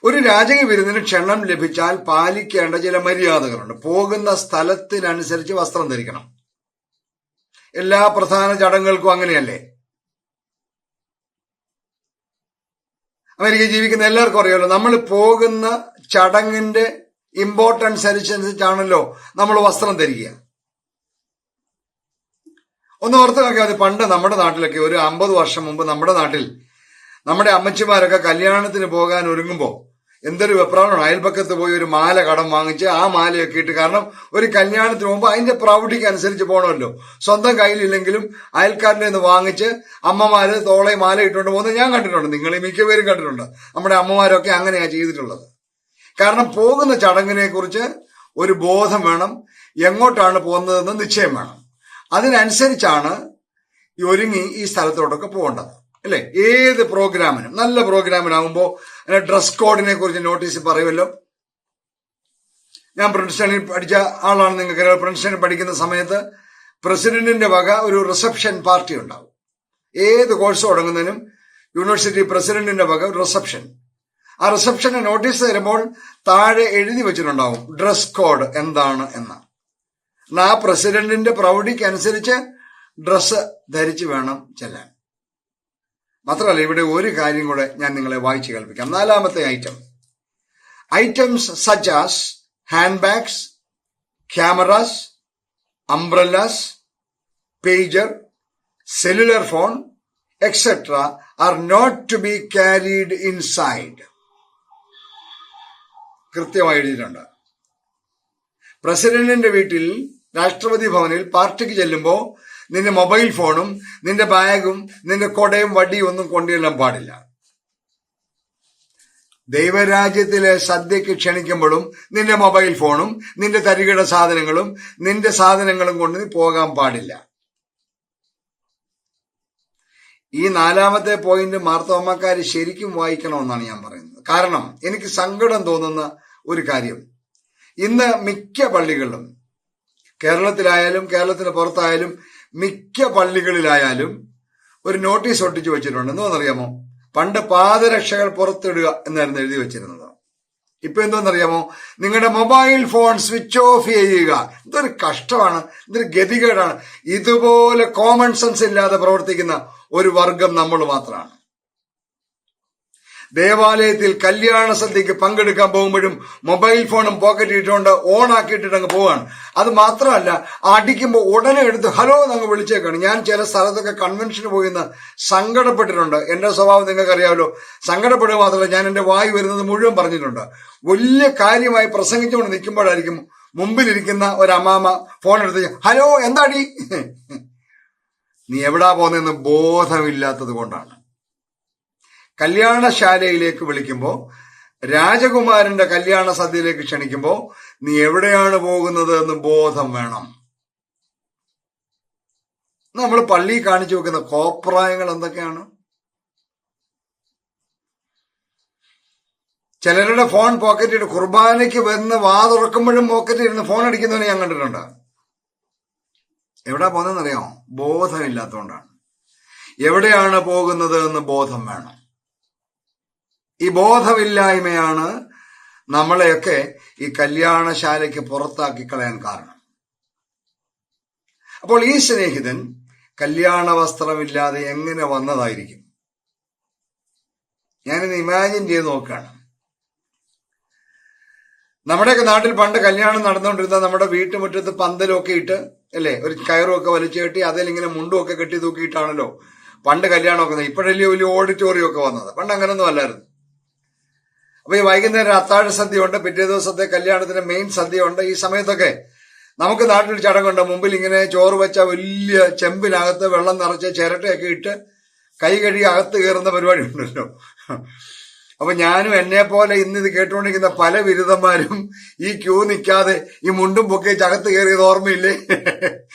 ഒരു രാജകീയ വിരുന്നിന് ക്ഷണം ലഭിച്ചാൽ പാലിക്കേണ്ട ചില മര്യാദകളുണ്ട്. പോകുന്ന സ്ഥലത്തിനനുസരിച്ച് വസ്ത്രം ധരിക്കണം. എല്ലാ പ്രധാന ചടങ്ങുകൾക്കും അങ്ങനെയല്ലേ? അമേരിക്കയിൽ ജീവിക്കുന്ന എല്ലാവർക്കും അറിയാമല്ലോ, നമ്മൾ പോകുന്ന ചടങ്ങിന്റെ ഇമ്പോർട്ടൻസ് അനുസരിച്ചാണല്ലോ നമ്മൾ വസ്ത്രം ധരിക്കുക. ഒന്ന് ഓർത്ത് നോക്കിയാൽ മതി. പണ്ട് നമ്മുടെ നാട്ടിലൊക്കെ ഒരു 50 വർഷം മുമ്പ് നമ്മുടെ നാട്ടിൽ നമ്മുടെ അമ്മച്ചിമാരൊക്കെ കല്യാണത്തിന് പോകാൻ ഒരുങ്ങുമ്പോൾ എന്തൊരു വെപ്രാളമാണ്. അയൽപക്കത്ത് പോയി ഒരു മാല കടം വാങ്ങിച്ച് ആ മാലയൊക്കെ ഇട്ട്, കാരണം ഒരു കല്യാണത്തിന് മുമ്പ് അതിന്റെ പ്രൗഢിക്ക് അനുസരിച്ച് പോകണമല്ലോ. സ്വന്തം കയ്യിലില്ലെങ്കിലും അയൽക്കാരൻ്റെ നിന്ന് വാങ്ങിച്ച് അമ്മമാര് തോളെ മാല ഇട്ടുകൊണ്ട് പോകുന്നത് ഞാൻ കണ്ടിട്ടുണ്ട്. നിങ്ങൾ മിക്കപേരും കണ്ടിട്ടുണ്ട്. നമ്മുടെ അമ്മമാരൊക്കെ അങ്ങനെയാ ചെയ്തിട്ടുള്ളത്. കാരണം പോകുന്ന ചടങ്ങിനെ കുറിച്ച് ഒരു ബോധം വേണം, എങ്ങോട്ടാണ് പോകുന്നതെന്ന് നിശ്ചയം വേണം. അതിനനുസരിച്ചാണ് ഒരുങ്ങി ഈ സ്ഥലത്തോട്ടൊക്കെ പോകേണ്ടത്, അല്ലെ? ഏത് പ്രോഗ്രാമിനും, നല്ല പ്രോഗ്രാമിനാകുമ്പോ ഡ്രസ് കോഡിനെ കുറിച്ച് നോട്ടീസ് പറയുമല്ലോ. ഞാൻ പ്രിൻസ്റ്റണിൽ പഠിച്ച ആളാണ്, നിങ്ങൾക്ക് പ്രിൻസ്റ്റണിൽ പഠിക്കുന്ന സമയത്ത് പ്രസിഡന്റിന്റെ വക ഒരു റിസപ്ഷൻ പാർട്ടി ഉണ്ടാവും. ഏത് കോഴ്സ് തുടങ്ങുന്നതിനും യൂണിവേഴ്സിറ്റി പ്രസിഡന്റിന്റെ വക ഒരു റിസപ്ഷൻ. ആ റിസപ്ഷന് നോട്ടീസ് തരുമ്പോൾ താഴെ എഴുതി വെച്ചിട്ടുണ്ടാവും ഡ്രസ് കോഡ് എന്താണ് എന്ന്. ആ പ്രസിഡന്റിന്റെ പ്രൗഢിക്ക് അനുസരിച്ച് ഡ്രസ്സ് ധരിച്ച് വേണം ചെല്ലാൻ. മാത്രമല്ല, ഇവിടെ ഒരു കാര്യം കൂടെ ഞാൻ നിങ്ങളെ വായിച്ചു കേൾപ്പിക്കാം. 4ാമത്തെ item, items such as hand bags, cameras, umbrellas, pager, cellular phone etcetera are not to be carried inside. കൃത്യമായി എഴുതിയിട്ടുണ്ട്. പ്രസിഡന്റിന്റെ വീട്ടിൽ, രാഷ്ട്രപതി ഭവനിൽ പാർട്ടിക്ക് ചെല്ലുമ്പോ നിന്റെ മൊബൈൽ ഫോണും നിന്റെ ബാഗും നിന്റെ കൊടയും വടിയും ഒന്നും കൊണ്ടുവരാൻ പാടില്ല. ദൈവരാജ്യത്തിലെ സദ്യക്ക് ക്ഷണിക്കുമ്പോഴും നിന്റെ മൊബൈൽ ഫോണും നിന്റെ തരികിട സാധനങ്ങളും നിന്റെ സാധനങ്ങളും കൊണ്ട് നീ പോകാൻ പാടില്ല. ഈ 4ാമത്തെ പോയിന്റ് മാർത്തോമാക്കാര് ശരിക്കും വായിക്കണമെന്നാണ് ഞാൻ പറയുന്നത്. കാരണം എനിക്ക് സങ്കടം തോന്നുന്ന ഒരു കാര്യം, ഇന്ന് മിക്ക പള്ളികളിലും, കേരളത്തിലായാലും കേരളത്തിന് പുറത്തായാലും മിക്ക പള്ളികളിലായാലും ഒരു നോട്ടീസ് ഒട്ടിച്ചു വെച്ചിട്ടുണ്ട്. എന്തോന്നറിയാമോ? പണ്ട് പാദരക്ഷകൾ പുറത്തിടുക എന്നായിരുന്നു എഴുതി വെച്ചിരുന്നത്. ഇപ്പൊ എന്തോന്നറിയാമോ? നിങ്ങളുടെ മൊബൈൽ ഫോൺ സ്വിച്ച് ഓഫ് ചെയ്യുക. ഇതൊരു കഷ്ടമാണ്, ഇതൊരു ഗതികേടാണ്. ഇതുപോലെ കോമൺ സെൻസ് ഇല്ലാതെ പ്രവർത്തിക്കുന്ന ഒരു വർഗം നമ്മൾ മാത്രമാണ്. ദേവാലയത്തിൽ കല്യാണ സദ്യക്ക് പങ്കെടുക്കാൻ പോകുമ്പോഴും മൊബൈൽ ഫോണും പോക്കറ്റ് ഇട്ടുകൊണ്ട് ഓൺ ആക്കിയിട്ടിട്ട് അങ്ങ് പോവാണ്. അത് മാത്രമല്ല, അടിക്കുമ്പോൾ ഉടനെ എടുത്ത് ഹലോ എന്നങ്ങ് വിളിച്ചേക്കാണ്. ഞാൻ ചില സ്ഥലത്തൊക്കെ കൺവെൻഷന് പോയിന്ന് സങ്കടപ്പെട്ടിട്ടുണ്ട്. എന്റെ സ്വഭാവം നിങ്ങൾക്ക് അറിയാമല്ലോ. സങ്കടപ്പെടുക മാത്രമല്ല, ഞാൻ എന്റെ വായി വരുന്നത് മുഴുവൻ പറഞ്ഞിട്ടുണ്ട്. വലിയ കാര്യമായി പ്രസംഗിച്ചുകൊണ്ട് നിൽക്കുമ്പോഴായിരിക്കും മുമ്പിലിരിക്കുന്ന ഒരു അമ്മാമ ഫോൺ എടുത്ത് ഹലോ എന്താടി, നീ എവിടാ പോകുന്നതെന്ന് ബോധമില്ലാത്തത് കൊണ്ടാണ്. കല്യാണശാലയിലേക്ക് വിളിക്കുമ്പോ, രാജകുമാരന്റെ കല്യാണ സദ്യയിലേക്ക് ക്ഷണിക്കുമ്പോ നീ എവിടെയാണ് പോകുന്നത് എന്ന് ബോധം വേണം. നമ്മൾ പള്ളി കാണിച്ചു വെക്കുന്ന കോപ്രായങ്ങൾ എന്തൊക്കെയാണ്? ചിലരുടെ ഫോൺ പോക്കറ്റിട്ട് കുർബാനയ്ക്ക് വന്ന് വാതുറക്കുമ്പോഴും പോക്കറ്റ് ഇരുന്ന് ഫോൺ അടിക്കുന്നവനെ ഞാൻ കണ്ടിട്ടുണ്ട്. എവിടാ പോകുന്നതെന്നറിയാമോ? ബോധമില്ലാത്തതുകൊണ്ടാണ്. എവിടെയാണ് പോകുന്നത് എന്ന് ബോധം വേണം. ഈ ബോധമില്ലായ്മയാണ് നമ്മളെയൊക്കെ ഈ കല്യാണശാലയ്ക്ക് പുറത്താക്കി കളയാൻ കാരണം. അപ്പോൾ ഈ സ്നേഹിതൻ കല്യാണ വസ്ത്രമില്ലാതെ എങ്ങനെ വന്നതായിരിക്കും? ഞാനിന്ന് ഇമാജിൻ ചെയ്ത് നോക്കുകയാണ്. നമ്മുടെയൊക്കെ നാട്ടിൽ പണ്ട് കല്യാണം നടന്നുകൊണ്ടിരുന്ന നമ്മുടെ വീട്ടുമുറ്റത്ത് പന്തലൊക്കെ ഇട്ട്, അല്ലേ, ഒരു കയറുമൊക്കെ വലിച്ചു കെട്ടി അതിലിങ്ങനെ മുണ്ടുമൊക്കെ കെട്ടി തൂക്കിയിട്ടാണല്ലോ പണ്ട് കല്യാണമൊക്കെ. ഇപ്പോഴല്ലേ വലിയ ഓഡിറ്റോറിയം ഒക്കെ വന്നത്. പണ്ട് അങ്ങനൊന്നും അല്ലായിരുന്നു. അപ്പൊ ഈ വൈകുന്നേരം അത്താഴ സദ്യ ഉണ്ട്, പിറ്റേ ദിവസത്തെ കല്യാണത്തിന് മെയിൻ സദ്യ ഉണ്ട്. ഈ സമയത്തൊക്കെ നമുക്ക് നാട്ടിൽ ചടങ്ങുണ്ട്. മുമ്പിൽ ഇങ്ങനെ ചോറ് വെച്ച വലിയ ചെമ്പിനകത്ത് വെള്ളം നിറച്ച് ചിരട്ടയൊക്കെ ഇട്ട് കൈ കഴുകി അകത്ത് കയറുന്ന പരിപാടി ഉണ്ടല്ലോ. അപ്പൊ ഞാനും എന്നെ പോലെ ഇന്നിത് കേട്ടുകൊണ്ടിരിക്കുന്ന പല ബിരുദന്മാരും ഈ ക്യൂ നിൽക്കാതെ ഈ മുണ്ടും പൊക്കെ അകത്ത് കയറിയത് ഓർമ്മയില്ലേ?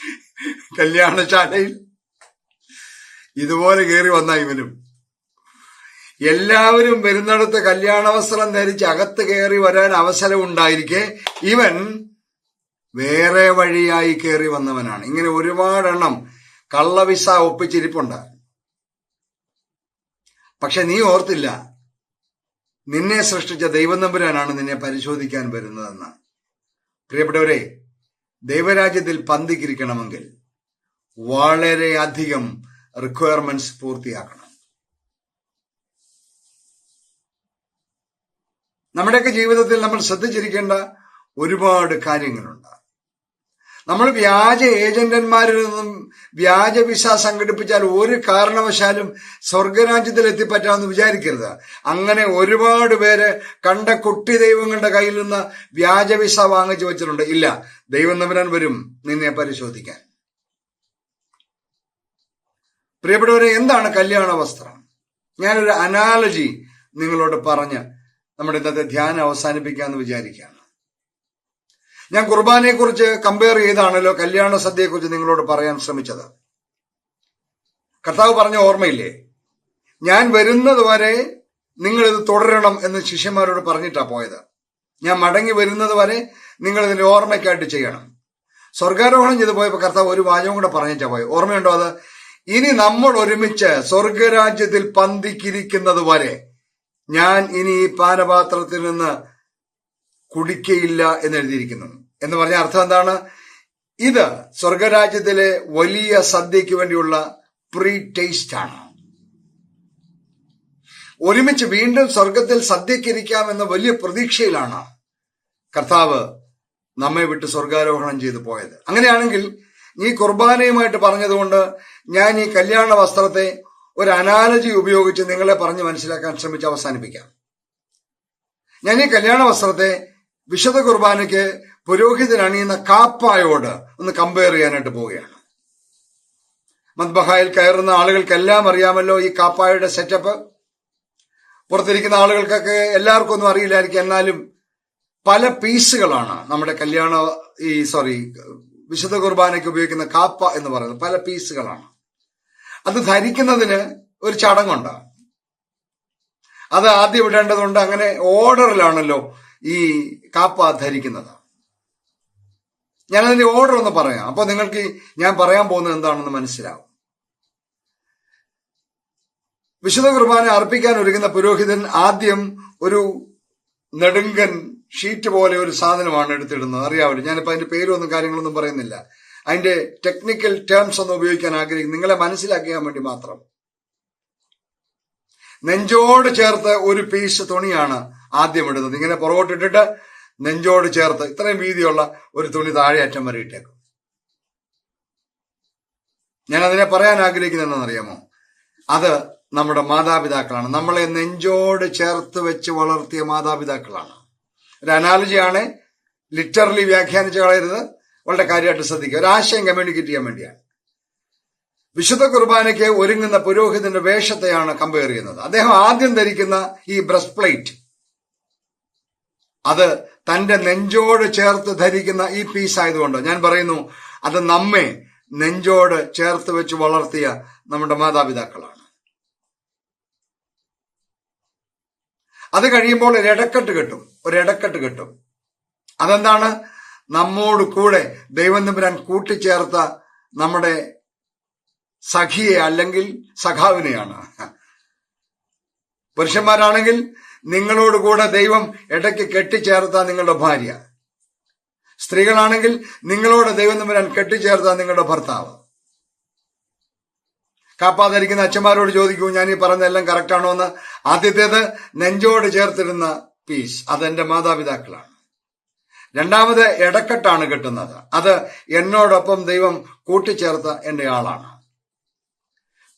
കല്യാണശാലയിൽ ഇതുപോലെ കയറി വന്ന ഇവനും. എല്ലാവരും വരുന്നിടത്ത് കല്യാണ വസ്ത്രം ധരിച്ച് അകത്ത് കയറി വരാൻ അവസരം ഉണ്ടായിരിക്കെ ഇവൻ വേറെ വഴിയായി കയറി വന്നവനാണ്. ഇങ്ങനെ ഒരുപാടെണ്ണം കള്ളവിസ ഒപ്പിച്ചിരിപ്പുണ്ട്. പക്ഷെ നീ ഓർത്തില്ല, നിന്നെ സൃഷ്ടിച്ച ദൈവം തമ്പുരാനാണ് നിന്നെ പരിശോധിക്കാൻ വരുന്നതെന്ന്. പ്രിയപ്പെട്ടവരെ, ദൈവരാജ്യത്തിൽ പന്തിക്കിരിക്കണമെങ്കിൽ വളരെ അധികം റിക്വയർമെന്റ്സ് പൂർത്തിയാക്കണം. നമ്മുടെയൊക്കെ ജീവിതത്തിൽ നമ്മൾ ശ്രദ്ധിച്ചിരിക്കേണ്ട ഒരുപാട് കാര്യങ്ങളുണ്ട്. നമ്മൾ വ്യാജ ഏജന്റന്മാരിൽ നിന്നും വ്യാജ വിസ സംഘടിപ്പിച്ചാൽ ഒരു കാരണവശാലും സ്വർഗരാജ്യത്തിൽ എത്തിപ്പറ്റാമെന്ന് വിചാരിക്കരുത്. അങ്ങനെ ഒരുപാട് പേര് കണ്ട കുട്ടി ദൈവങ്ങളുടെ കയ്യിൽ നിന്ന് വ്യാജ വിസ വാങ്ങിച്ചു വെച്ചിട്ടുണ്ട്. ഇല്ല, ദൈവം തമ്പുരാൻ വരും നിന്നെ പരിശോധിക്കാൻ. പ്രിയപ്പെട്ടവരെ, എന്താണ് കല്യാണ വസ്ത്രം? ഞാനൊരു അനാലജി നിങ്ങളോട് പറഞ്ഞ് നമ്മുടെ ഇന്നത്തെ ധ്യാനം അവസാനിപ്പിക്കാമെന്ന് വിചാരിക്കുകയാണ്. ഞാൻ കുർബാനയെ കുറിച്ച് കമ്പയർ ചെയ്താണല്ലോ കല്യാണ സദ്യയെ കുറിച്ച് നിങ്ങളോട് പറയാൻ ശ്രമിച്ചത്. കർത്താവ് പറഞ്ഞ ഓർമ്മയില്ലേ, ഞാൻ വരുന്നത് വരെ നിങ്ങൾ ഇത് തുടരണം എന്ന് ശിഷ്യന്മാരോട് പറഞ്ഞിട്ടാ പോയത്. ഞാൻ മടങ്ങി വരുന്നത് വരെ നിങ്ങൾ ഇതിന്റെ ഓർമ്മയ്ക്കായിട്ട് ചെയ്യണം. സ്വർഗാരോഹണം ചെയ്ത് പോയപ്പോ കർത്താവ് ഒരു വാചകം കൂടെ പറഞ്ഞിട്ടാ പോയത്. ഓർമ്മയുണ്ടോ അത്? ഇനി നമ്മൾ ഒരുമിച്ച് സ്വർഗരാജ്യത്തിൽ പന്തിക്കിരിക്കുന്നത് വരെ ഞാൻ ഇനി ഈ പാനപാത്രത്തിൽ നിന്ന് കുടിക്കയില്ല എന്ന് എഴുതിയിരിക്കുന്നു. എന്ന് പറഞ്ഞ അർത്ഥം എന്താണ്? ഇത് സ്വർഗരാജ്യത്തിലെ വലിയ സദ്യയ്ക്ക് വേണ്ടിയുള്ള പ്രീ ടേസ്റ്റ് ആണ്. ഒരുമിച്ച് വീണ്ടും സ്വർഗത്തിൽ സദ്യക്കിരിക്കാം എന്ന വലിയ പ്രതീക്ഷയിലാണ് കർത്താവ് നമ്മെ വിട്ട് സ്വർഗാരോഹണം ചെയ്തു പോയത്. അങ്ങനെയാണെങ്കിൽ ഈ കുർബാനയുമായിട്ട് പറഞ്ഞതുകൊണ്ട് ഞാൻ ഈ കല്യാണ വസ്ത്രത്തെ ഒരു അനാലജി ഉപയോഗിച്ച് നിങ്ങളെ പറഞ്ഞ് മനസ്സിലാക്കാൻ ശ്രമിച്ച് അവസാനിപ്പിക്കാം. ഞാൻ ഈ കല്യാണ വസ്ത്രത്തെ വിശുദ്ധ കുർബാനയ്ക്ക് പുരോഹിതൻ അണിയുന്ന കാപ്പായോട് ഒന്ന് കമ്പയർ ചെയ്യാനായിട്ട് പോവുകയാണ്. മദ്ബഹായിൽ കയറുന്ന ആളുകൾക്കെല്ലാം അറിയാമല്ലോ ഈ കാപ്പായുടെ സെറ്റപ്പ്. പുറത്തിരിക്കുന്ന ആളുകൾക്കൊക്കെ എല്ലാവർക്കും ഒന്നും അറിയില്ലായിരിക്കും. എന്നാലും പല പീസുകളാണ് നമ്മുടെ വിശുദ്ധ കുർബാനയ്ക്ക് ഉപയോഗിക്കുന്ന കാപ്പ എന്ന് പറയുന്നത്. പല പീസുകളാണ്. അത് ധരിക്കുന്നതിന് ഒരു ചടങ്ങുണ്ട്. അത് ആദ്യം ഇടേണ്ടതുണ്ട്. അങ്ങനെ ഓർഡറിലാണല്ലോ ഈ കാപ്പ ധരിക്കുന്നത്. ഞാനതിന്റെ ഓർഡർ ഒന്ന് പറയാം. അപ്പൊ നിങ്ങൾക്ക് ഞാൻ പറയാൻ പോകുന്നത് എന്താണെന്ന് മനസ്സിലാവും. വിശുദ്ധ കുർബാന അർപ്പിക്കാൻ ഒരുങ്ങുന്ന പുരോഹിതൻ ആദ്യം ഒരു നെടുങ്കൻ ഷീറ്റ് പോലെ ഒരു സാധനമാണ് എടുത്തിടുന്നത്. അറിയാമല്ലോ, ഞാനിപ്പോ അതിന്റെ പേരൊന്നും കാര്യങ്ങളൊന്നും പറയുന്നില്ല. അതിന്റെ ടെക്നിക്കൽ ടേംസ് ഒന്നും ഉപയോഗിക്കാൻ ആഗ്രഹിക്കും, നിങ്ങളെ മനസ്സിലാക്കിയാൻ വേണ്ടി മാത്രം. നെഞ്ചോട് ചേർത്ത് ഒരു പീസ് തുണിയാണ് ആദ്യം ഇടുന്നത്. ഇങ്ങനെ പുറകോട്ടിട്ടിട്ട് നെഞ്ചോട് ചേർത്ത് ഇത്രയും വീതിയുള്ള ഒരു തുണി താഴെ അറ്റം വരെ ഇട്ടേക്കും. ഞാൻ അതിനെ പറയാൻ ആഗ്രഹിക്കുന്നത് എന്താണെന്നറിയാമോ? അത് നമ്മുടെ മാതാപിതാക്കളാണ്. നമ്മളെ നെഞ്ചോട് ചേർത്ത് വെച്ച് വളർത്തിയ മാതാപിതാക്കളാണ്. ഒരു അനാലജിയാണ്, ലിറ്ററലി വ്യാഖ്യാനിച്ച് കളയരുത്. വളരെ കാര്യമായിട്ട് ശ്രദ്ധിക്കുക. ഒരാശയം കമ്മ്യൂണിക്കേറ്റ് ചെയ്യാൻ വേണ്ടിയാണ്. വിശുദ്ധ കുർബാനയ്ക്ക് ഒരുങ്ങുന്ന പുരോഹിതന്റെ വേഷത്തെയാണ് കമ്പയർ ചെയ്യുന്നത്. അദ്ദേഹം ആദ്യം ധരിക്കുന്ന ഈ ബ്രസ്റ്റ് പ്ലേറ്റ്, അത് തന്റെ നെഞ്ചോട് ചേർത്ത് ധരിക്കുന്ന ഈ പീസ് ആയതുകൊണ്ട് ഞാൻ പറയുന്നു, അത് നമ്മെ നെഞ്ചോട് ചേർത്ത് വെച്ച് വളർത്തിയ നമ്മുടെ മാതാപിതാക്കളാണ്. അത് കഴിയുമ്പോൾ ഒരിടക്കെട്ട് കിട്ടും. അതെന്താണ്? നമ്മോട് കൂടെ ദൈവം തമ്പുരാൻ കൂട്ടിച്ചേർത്ത നമ്മുടെ സഖിയെ അല്ലെങ്കിൽ സഖാവിനെയാണ്. പുരുഷന്മാരാണെങ്കിൽ നിങ്ങളോട് കൂടെ ദൈവം ഇടയ്ക്ക് കെട്ടിച്ചേർത്ത നിങ്ങളുടെ ഭാര്യ. സ്ത്രീകളാണെങ്കിൽ നിങ്ങളോട് ദൈവം തമ്പുരാൻ കെട്ടിച്ചേർത്ത നിങ്ങളുടെ ഭർത്താവ്. കാപ്പാതിരിക്കുന്ന അച്ഛന്മാരോട് ചോദിക്കൂ, ഞാൻ ഈ പറഞ്ഞതെല്ലാം കറക്റ്റാണോ എന്ന്. ആദ്യത്തേത് നെഞ്ചോട് ചേർത്തിരുന്ന പീസ്, അതെന്റെ മാതാപിതാക്കളാണ്. രണ്ടാമത് ഇടക്കെട്ടാണ് കെട്ടുന്നത്. അത് എന്നോടൊപ്പം ദൈവം കൂട്ടിച്ചേർത്ത എന്റെ ആളാണ്.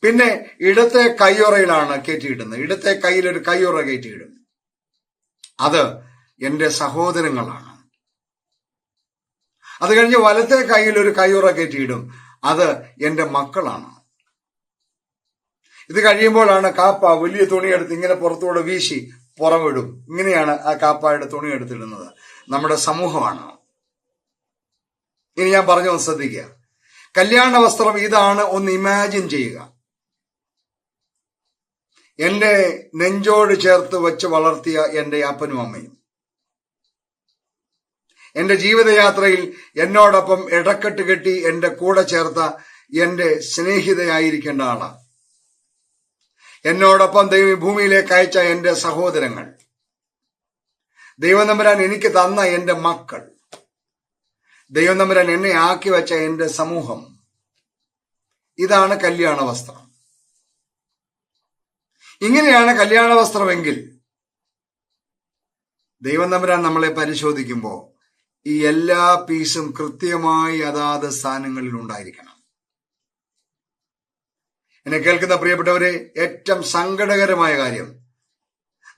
പിന്നെ ഇടത്തെ കയ്യുറയിലാണ് കയറ്റിയിടുന്നത്. ഇടത്തെ കയ്യിൽ ഒരു കയ്യുറ കയറ്റിയിടും. അത് എന്റെ സഹോദരങ്ങളാണ്. അത് കഴിഞ്ഞ് വലത്തെ കയ്യിൽ ഒരു കയ്യുറ കയറ്റിയിടും. അത് എന്റെ മക്കളാണ്. ഇത് കഴിയുമ്പോഴാണ് കാപ്പ വലിയ തുണിയെടുത്ത് ഇങ്ങനെ പുറത്തൂടെ വീശി പുറമിടും. ഇങ്ങനെയാണ് ആ കാപ്പായുടെ തുണിയെടുത്തിടുന്നത്. നമ്മുടെ സമൂഹമാണ്. ഇനി ഞാൻ പറഞ്ഞു ശ്രദ്ധിക്കുക. കല്യാണ വസ്ത്രം ഇതാണ്. ഒന്ന് ഇമാജിൻ ചെയ്യുക. എന്റെ നെഞ്ചോട് ചേർത്ത് വെച്ച് വളർത്തിയ എന്റെ അപ്പനും അമ്മയും, എന്റെ ജീവിതയാത്രയിൽ എന്നോടൊപ്പം ഇടക്കെട്ട് കെട്ടി എന്റെ കൂടെ ചേർത്ത എന്റെ സ്നേഹിതയായിരിക്കേണ്ട ആളാണ്. എന്നോടൊപ്പം ദൈവം ഭൂമിയിലേക്ക് അയച്ച എന്റെ സഹോദരങ്ങൾ, ദൈവം തമ്പുരാൻ എനിക്ക് തന്ന എന്റെ മക്കൾ, ദൈവം തമ്പുരാൻ എന്നെ ആക്കി വെച്ച എന്റെ സമൂഹം. ഇതാണ് കല്യാണ വസ്ത്രം. ഇങ്ങനെയാണ് കല്യാണ വസ്ത്രമെങ്കിൽ ദൈവം തമ്പുരാൻ നമ്മളെ പരിശോധിക്കുമ്പോൾ ഈ എല്ലാ പീസും കൃത്യമായി അതാത് സ്ഥാനങ്ങളിൽ ഉണ്ടായിരിക്കണം. എന്നെ കേൾക്കുന്ന പ്രിയപ്പെട്ടവരെ, ഏറ്റവും സങ്കടകരമായ കാര്യം,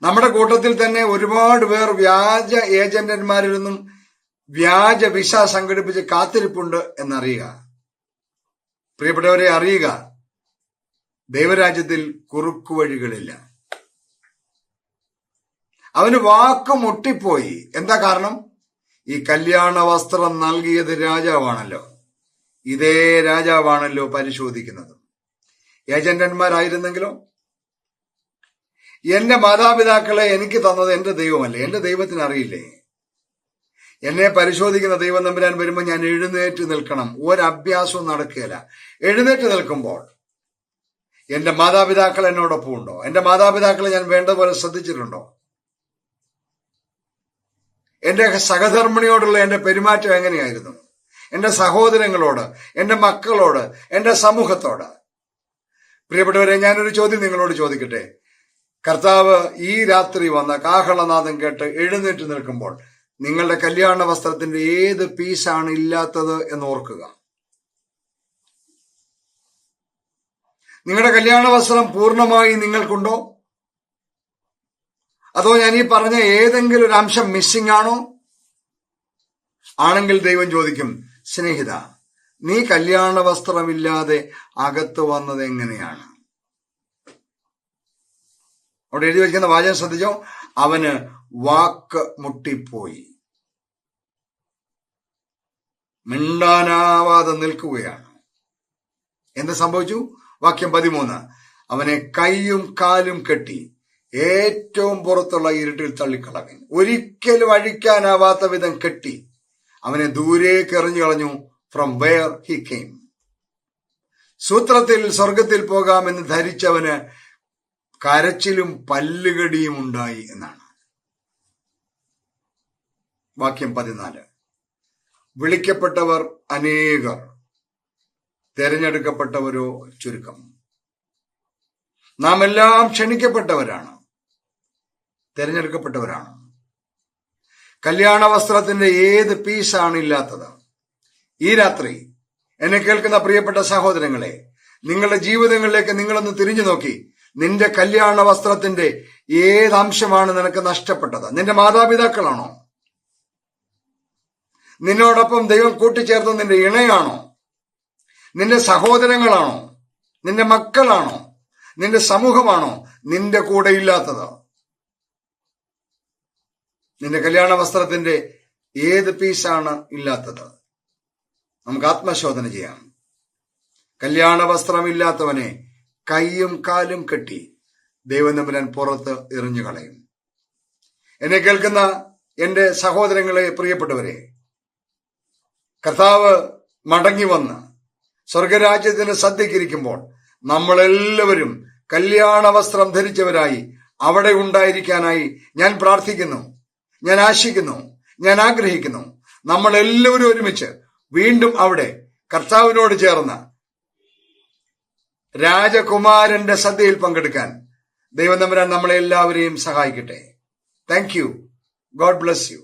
നമ്മുടെ കൂട്ടത്തിൽ തന്നെ ഒരുപാട് പേർ വ്യാജ ഏജന്റന്മാരിൽ നിന്നും വ്യാജ വിസ സംഘടിപ്പിച്ച് കാത്തിരിപ്പുണ്ട് എന്നറിയുക. പ്രിയപ്പെട്ടവരെ, അറിയുക, ദൈവരാജ്യത്തിൽ കുറുക്കുവഴികളില്ല. അവന് വാക്ക് മുട്ടിപ്പോയി. എന്താ കാരണം? ഈ കല്യാണ വസ്ത്രം നൽകിയത് രാജാവാണല്ലോ. ഇതേ രാജാവാണല്ലോ പരിശോധിക്കുന്നത്. ഏജന്റന്മാരായിരുന്നെങ്കിലോ? എന്റെ മാതാപിതാക്കളെ എനിക്ക് തന്നത് എന്റെ ദൈവമല്ലേ? എന്റെ ദൈവത്തിന് അറിയില്ലേ? എന്നെ പരിശോധിക്കുന്ന ദൈവം തമ്പുരാൻ വരുമ്പോൾ ഞാൻ എഴുന്നേറ്റ് നിൽക്കണം. ഒരഭ്യാസവും നടക്കുകയില്ല. എഴുന്നേറ്റ് നിൽക്കുമ്പോൾ എന്റെ മാതാപിതാക്കൾ എന്നോടൊപ്പം ഉണ്ടോ? എന്റെ മാതാപിതാക്കളെ ഞാൻ വേണ്ട പോലെ ശ്രദ്ധിച്ചിട്ടുണ്ടോ? എന്റെ സഹധർമ്മിണിയോടുള്ള എന്റെ പെരുമാറ്റം എങ്ങനെയായിരുന്നു? എന്റെ സഹോദരങ്ങളോട്, എന്റെ മക്കളോട്, എന്റെ സമൂഹത്തോട്? പ്രിയപ്പെട്ടവരെ, ഞാനൊരു ചോദ്യം നിങ്ങളോട് ചോദിക്കട്ടെ. കർത്താവ് ഈ രാത്രി വന്ന കാഹളനാദം കേട്ട് എഴുന്നേറ്റ് നിൽക്കുമ്പോൾ നിങ്ങളുടെ കല്യാണ വസ്ത്രത്തിന്റെ ഏത് പീസാണ് ഇല്ലാത്തത് എന്ന് ഓർക്കുക. നിങ്ങളുടെ കല്യാണ വസ്ത്രം പൂർണ്ണമായി നിങ്ങൾക്കുണ്ടോ? അതോ ഞാൻ ഈ പറഞ്ഞ ഏതെങ്കിലും ഒരു അംശം മിസ്സിംഗ് ആണോ? ആണെങ്കിൽ ദൈവം ചോദിക്കും, സ്നേഹിത, നീ കല്യാണ വസ്ത്രമില്ലാതെ അകത്ത് വന്നത് എങ്ങനെയാണ്? അവിടെ എഴുതി വയ്ക്കുന്ന വാചകം ശ്രദ്ധിച്ചോ. അവന് വാക്ക് മുട്ടിപ്പോയി, മിണ്ടാനാവാതെ നിൽക്കുകയാണ്. എന്ത് സംഭവിച്ചു? വാക്യം 13, അവനെ കൈയും കാലും കെട്ടി ഏറ്റവും പുറത്തുള്ള ഇരുട്ടിൽ തള്ളിക്കളഞ്ഞു. ഒരിക്കലും അഴിക്കാനാവാത്ത വിധം കെട്ടി അവനെ ദൂരേക്ക് എറിഞ്ഞു കളഞ്ഞു. From where he came. സൂത്രത്തിൽ സ്വർഗത്തിൽ പോകാമെന്ന് ധരിച്ചവന് കരച്ചിലും പല്ലുകടിയും ഉണ്ടായി എന്നാണ്. വാക്യം 14, വിളിക്കപ്പെട്ടവർ അനേകർ, തെരഞ്ഞെടുക്കപ്പെട്ടവരോ ചുരുക്കം. നാം എല്ലാം ക്ഷണിക്കപ്പെട്ടവരാണ്, തെരഞ്ഞെടുക്കപ്പെട്ടവരാണ്. കല്യാണ വസ്ത്രത്തിന്റെ ഏത് പീസാണ് ഇല്ലാത്തത്? ഈ രാത്രി എന്നെ കേൾക്കുന്ന പ്രിയപ്പെട്ട സഹോദരങ്ങളെ, നിങ്ങളുടെ ജീവിതങ്ങളിലേക്ക് നിങ്ങളൊന്ന് തിരിഞ്ഞു നോക്കി. നിന്റെ കല്യാണ വസ്ത്രത്തിന്റെ ഏത് അംശമാണ് നിനക്ക് നഷ്ടപ്പെട്ടത്? നിന്റെ മാതാപിതാക്കളാണോ? നിന്നോടൊപ്പം ദൈവം കൂട്ടിച്ചേർത്ത നിന്റെ ഇണയാണോ? നിന്റെ സഹോദരങ്ങളാണോ? നിന്റെ മക്കളാണോ? നിന്റെ സമൂഹമാണോ നിന്റെ കൂടെ ഇല്ലാത്തത്? നിന്റെ കല്യാണ വസ്ത്രത്തിന്റെ ഏത് പീസാണ് ഇല്ലാത്തത്? നമുക്ക് ആത്മശോധന ചെയ്യാം. കല്യാണ വസ്ത്രമില്ലാത്തവനെ കൈയും കാലും കെട്ടി ദൈവം തമ്പുരാൻ പുറത്ത് എറിഞ്ഞു കളയും. എന്നെ കേൾക്കുന്ന എന്റെ സഹോദരങ്ങളെ, പ്രിയപ്പെട്ടവരെ, കർത്താവ് മടങ്ങി വന്ന് സ്വർഗരാജ്യത്തിന് സദ്യക്കിരിക്കുമ്പോൾ നമ്മളെല്ലാവരും കല്യാണ വസ്ത്രം ധരിച്ചവരായി അവിടെ ഉണ്ടായിരിക്കാനായി ഞാൻ പ്രാർത്ഥിക്കുന്നു, ഞാൻ ആശിക്കുന്നു, ഞാൻ ആഗ്രഹിക്കുന്നു. നമ്മളെല്ലാവരും ഒരുമിച്ച് വീണ്ടും അവിടെ കർത്താവിനോട് ചേർന്ന് രാജകുമാരന്റെ സദ്യയിൽ പങ്കെടുക്കാൻ ദൈവം തമ്പുരാൻ നമ്മളെ എല്ലാവരെയും സഹായിക്കട്ടെ. Thank you. God bless you.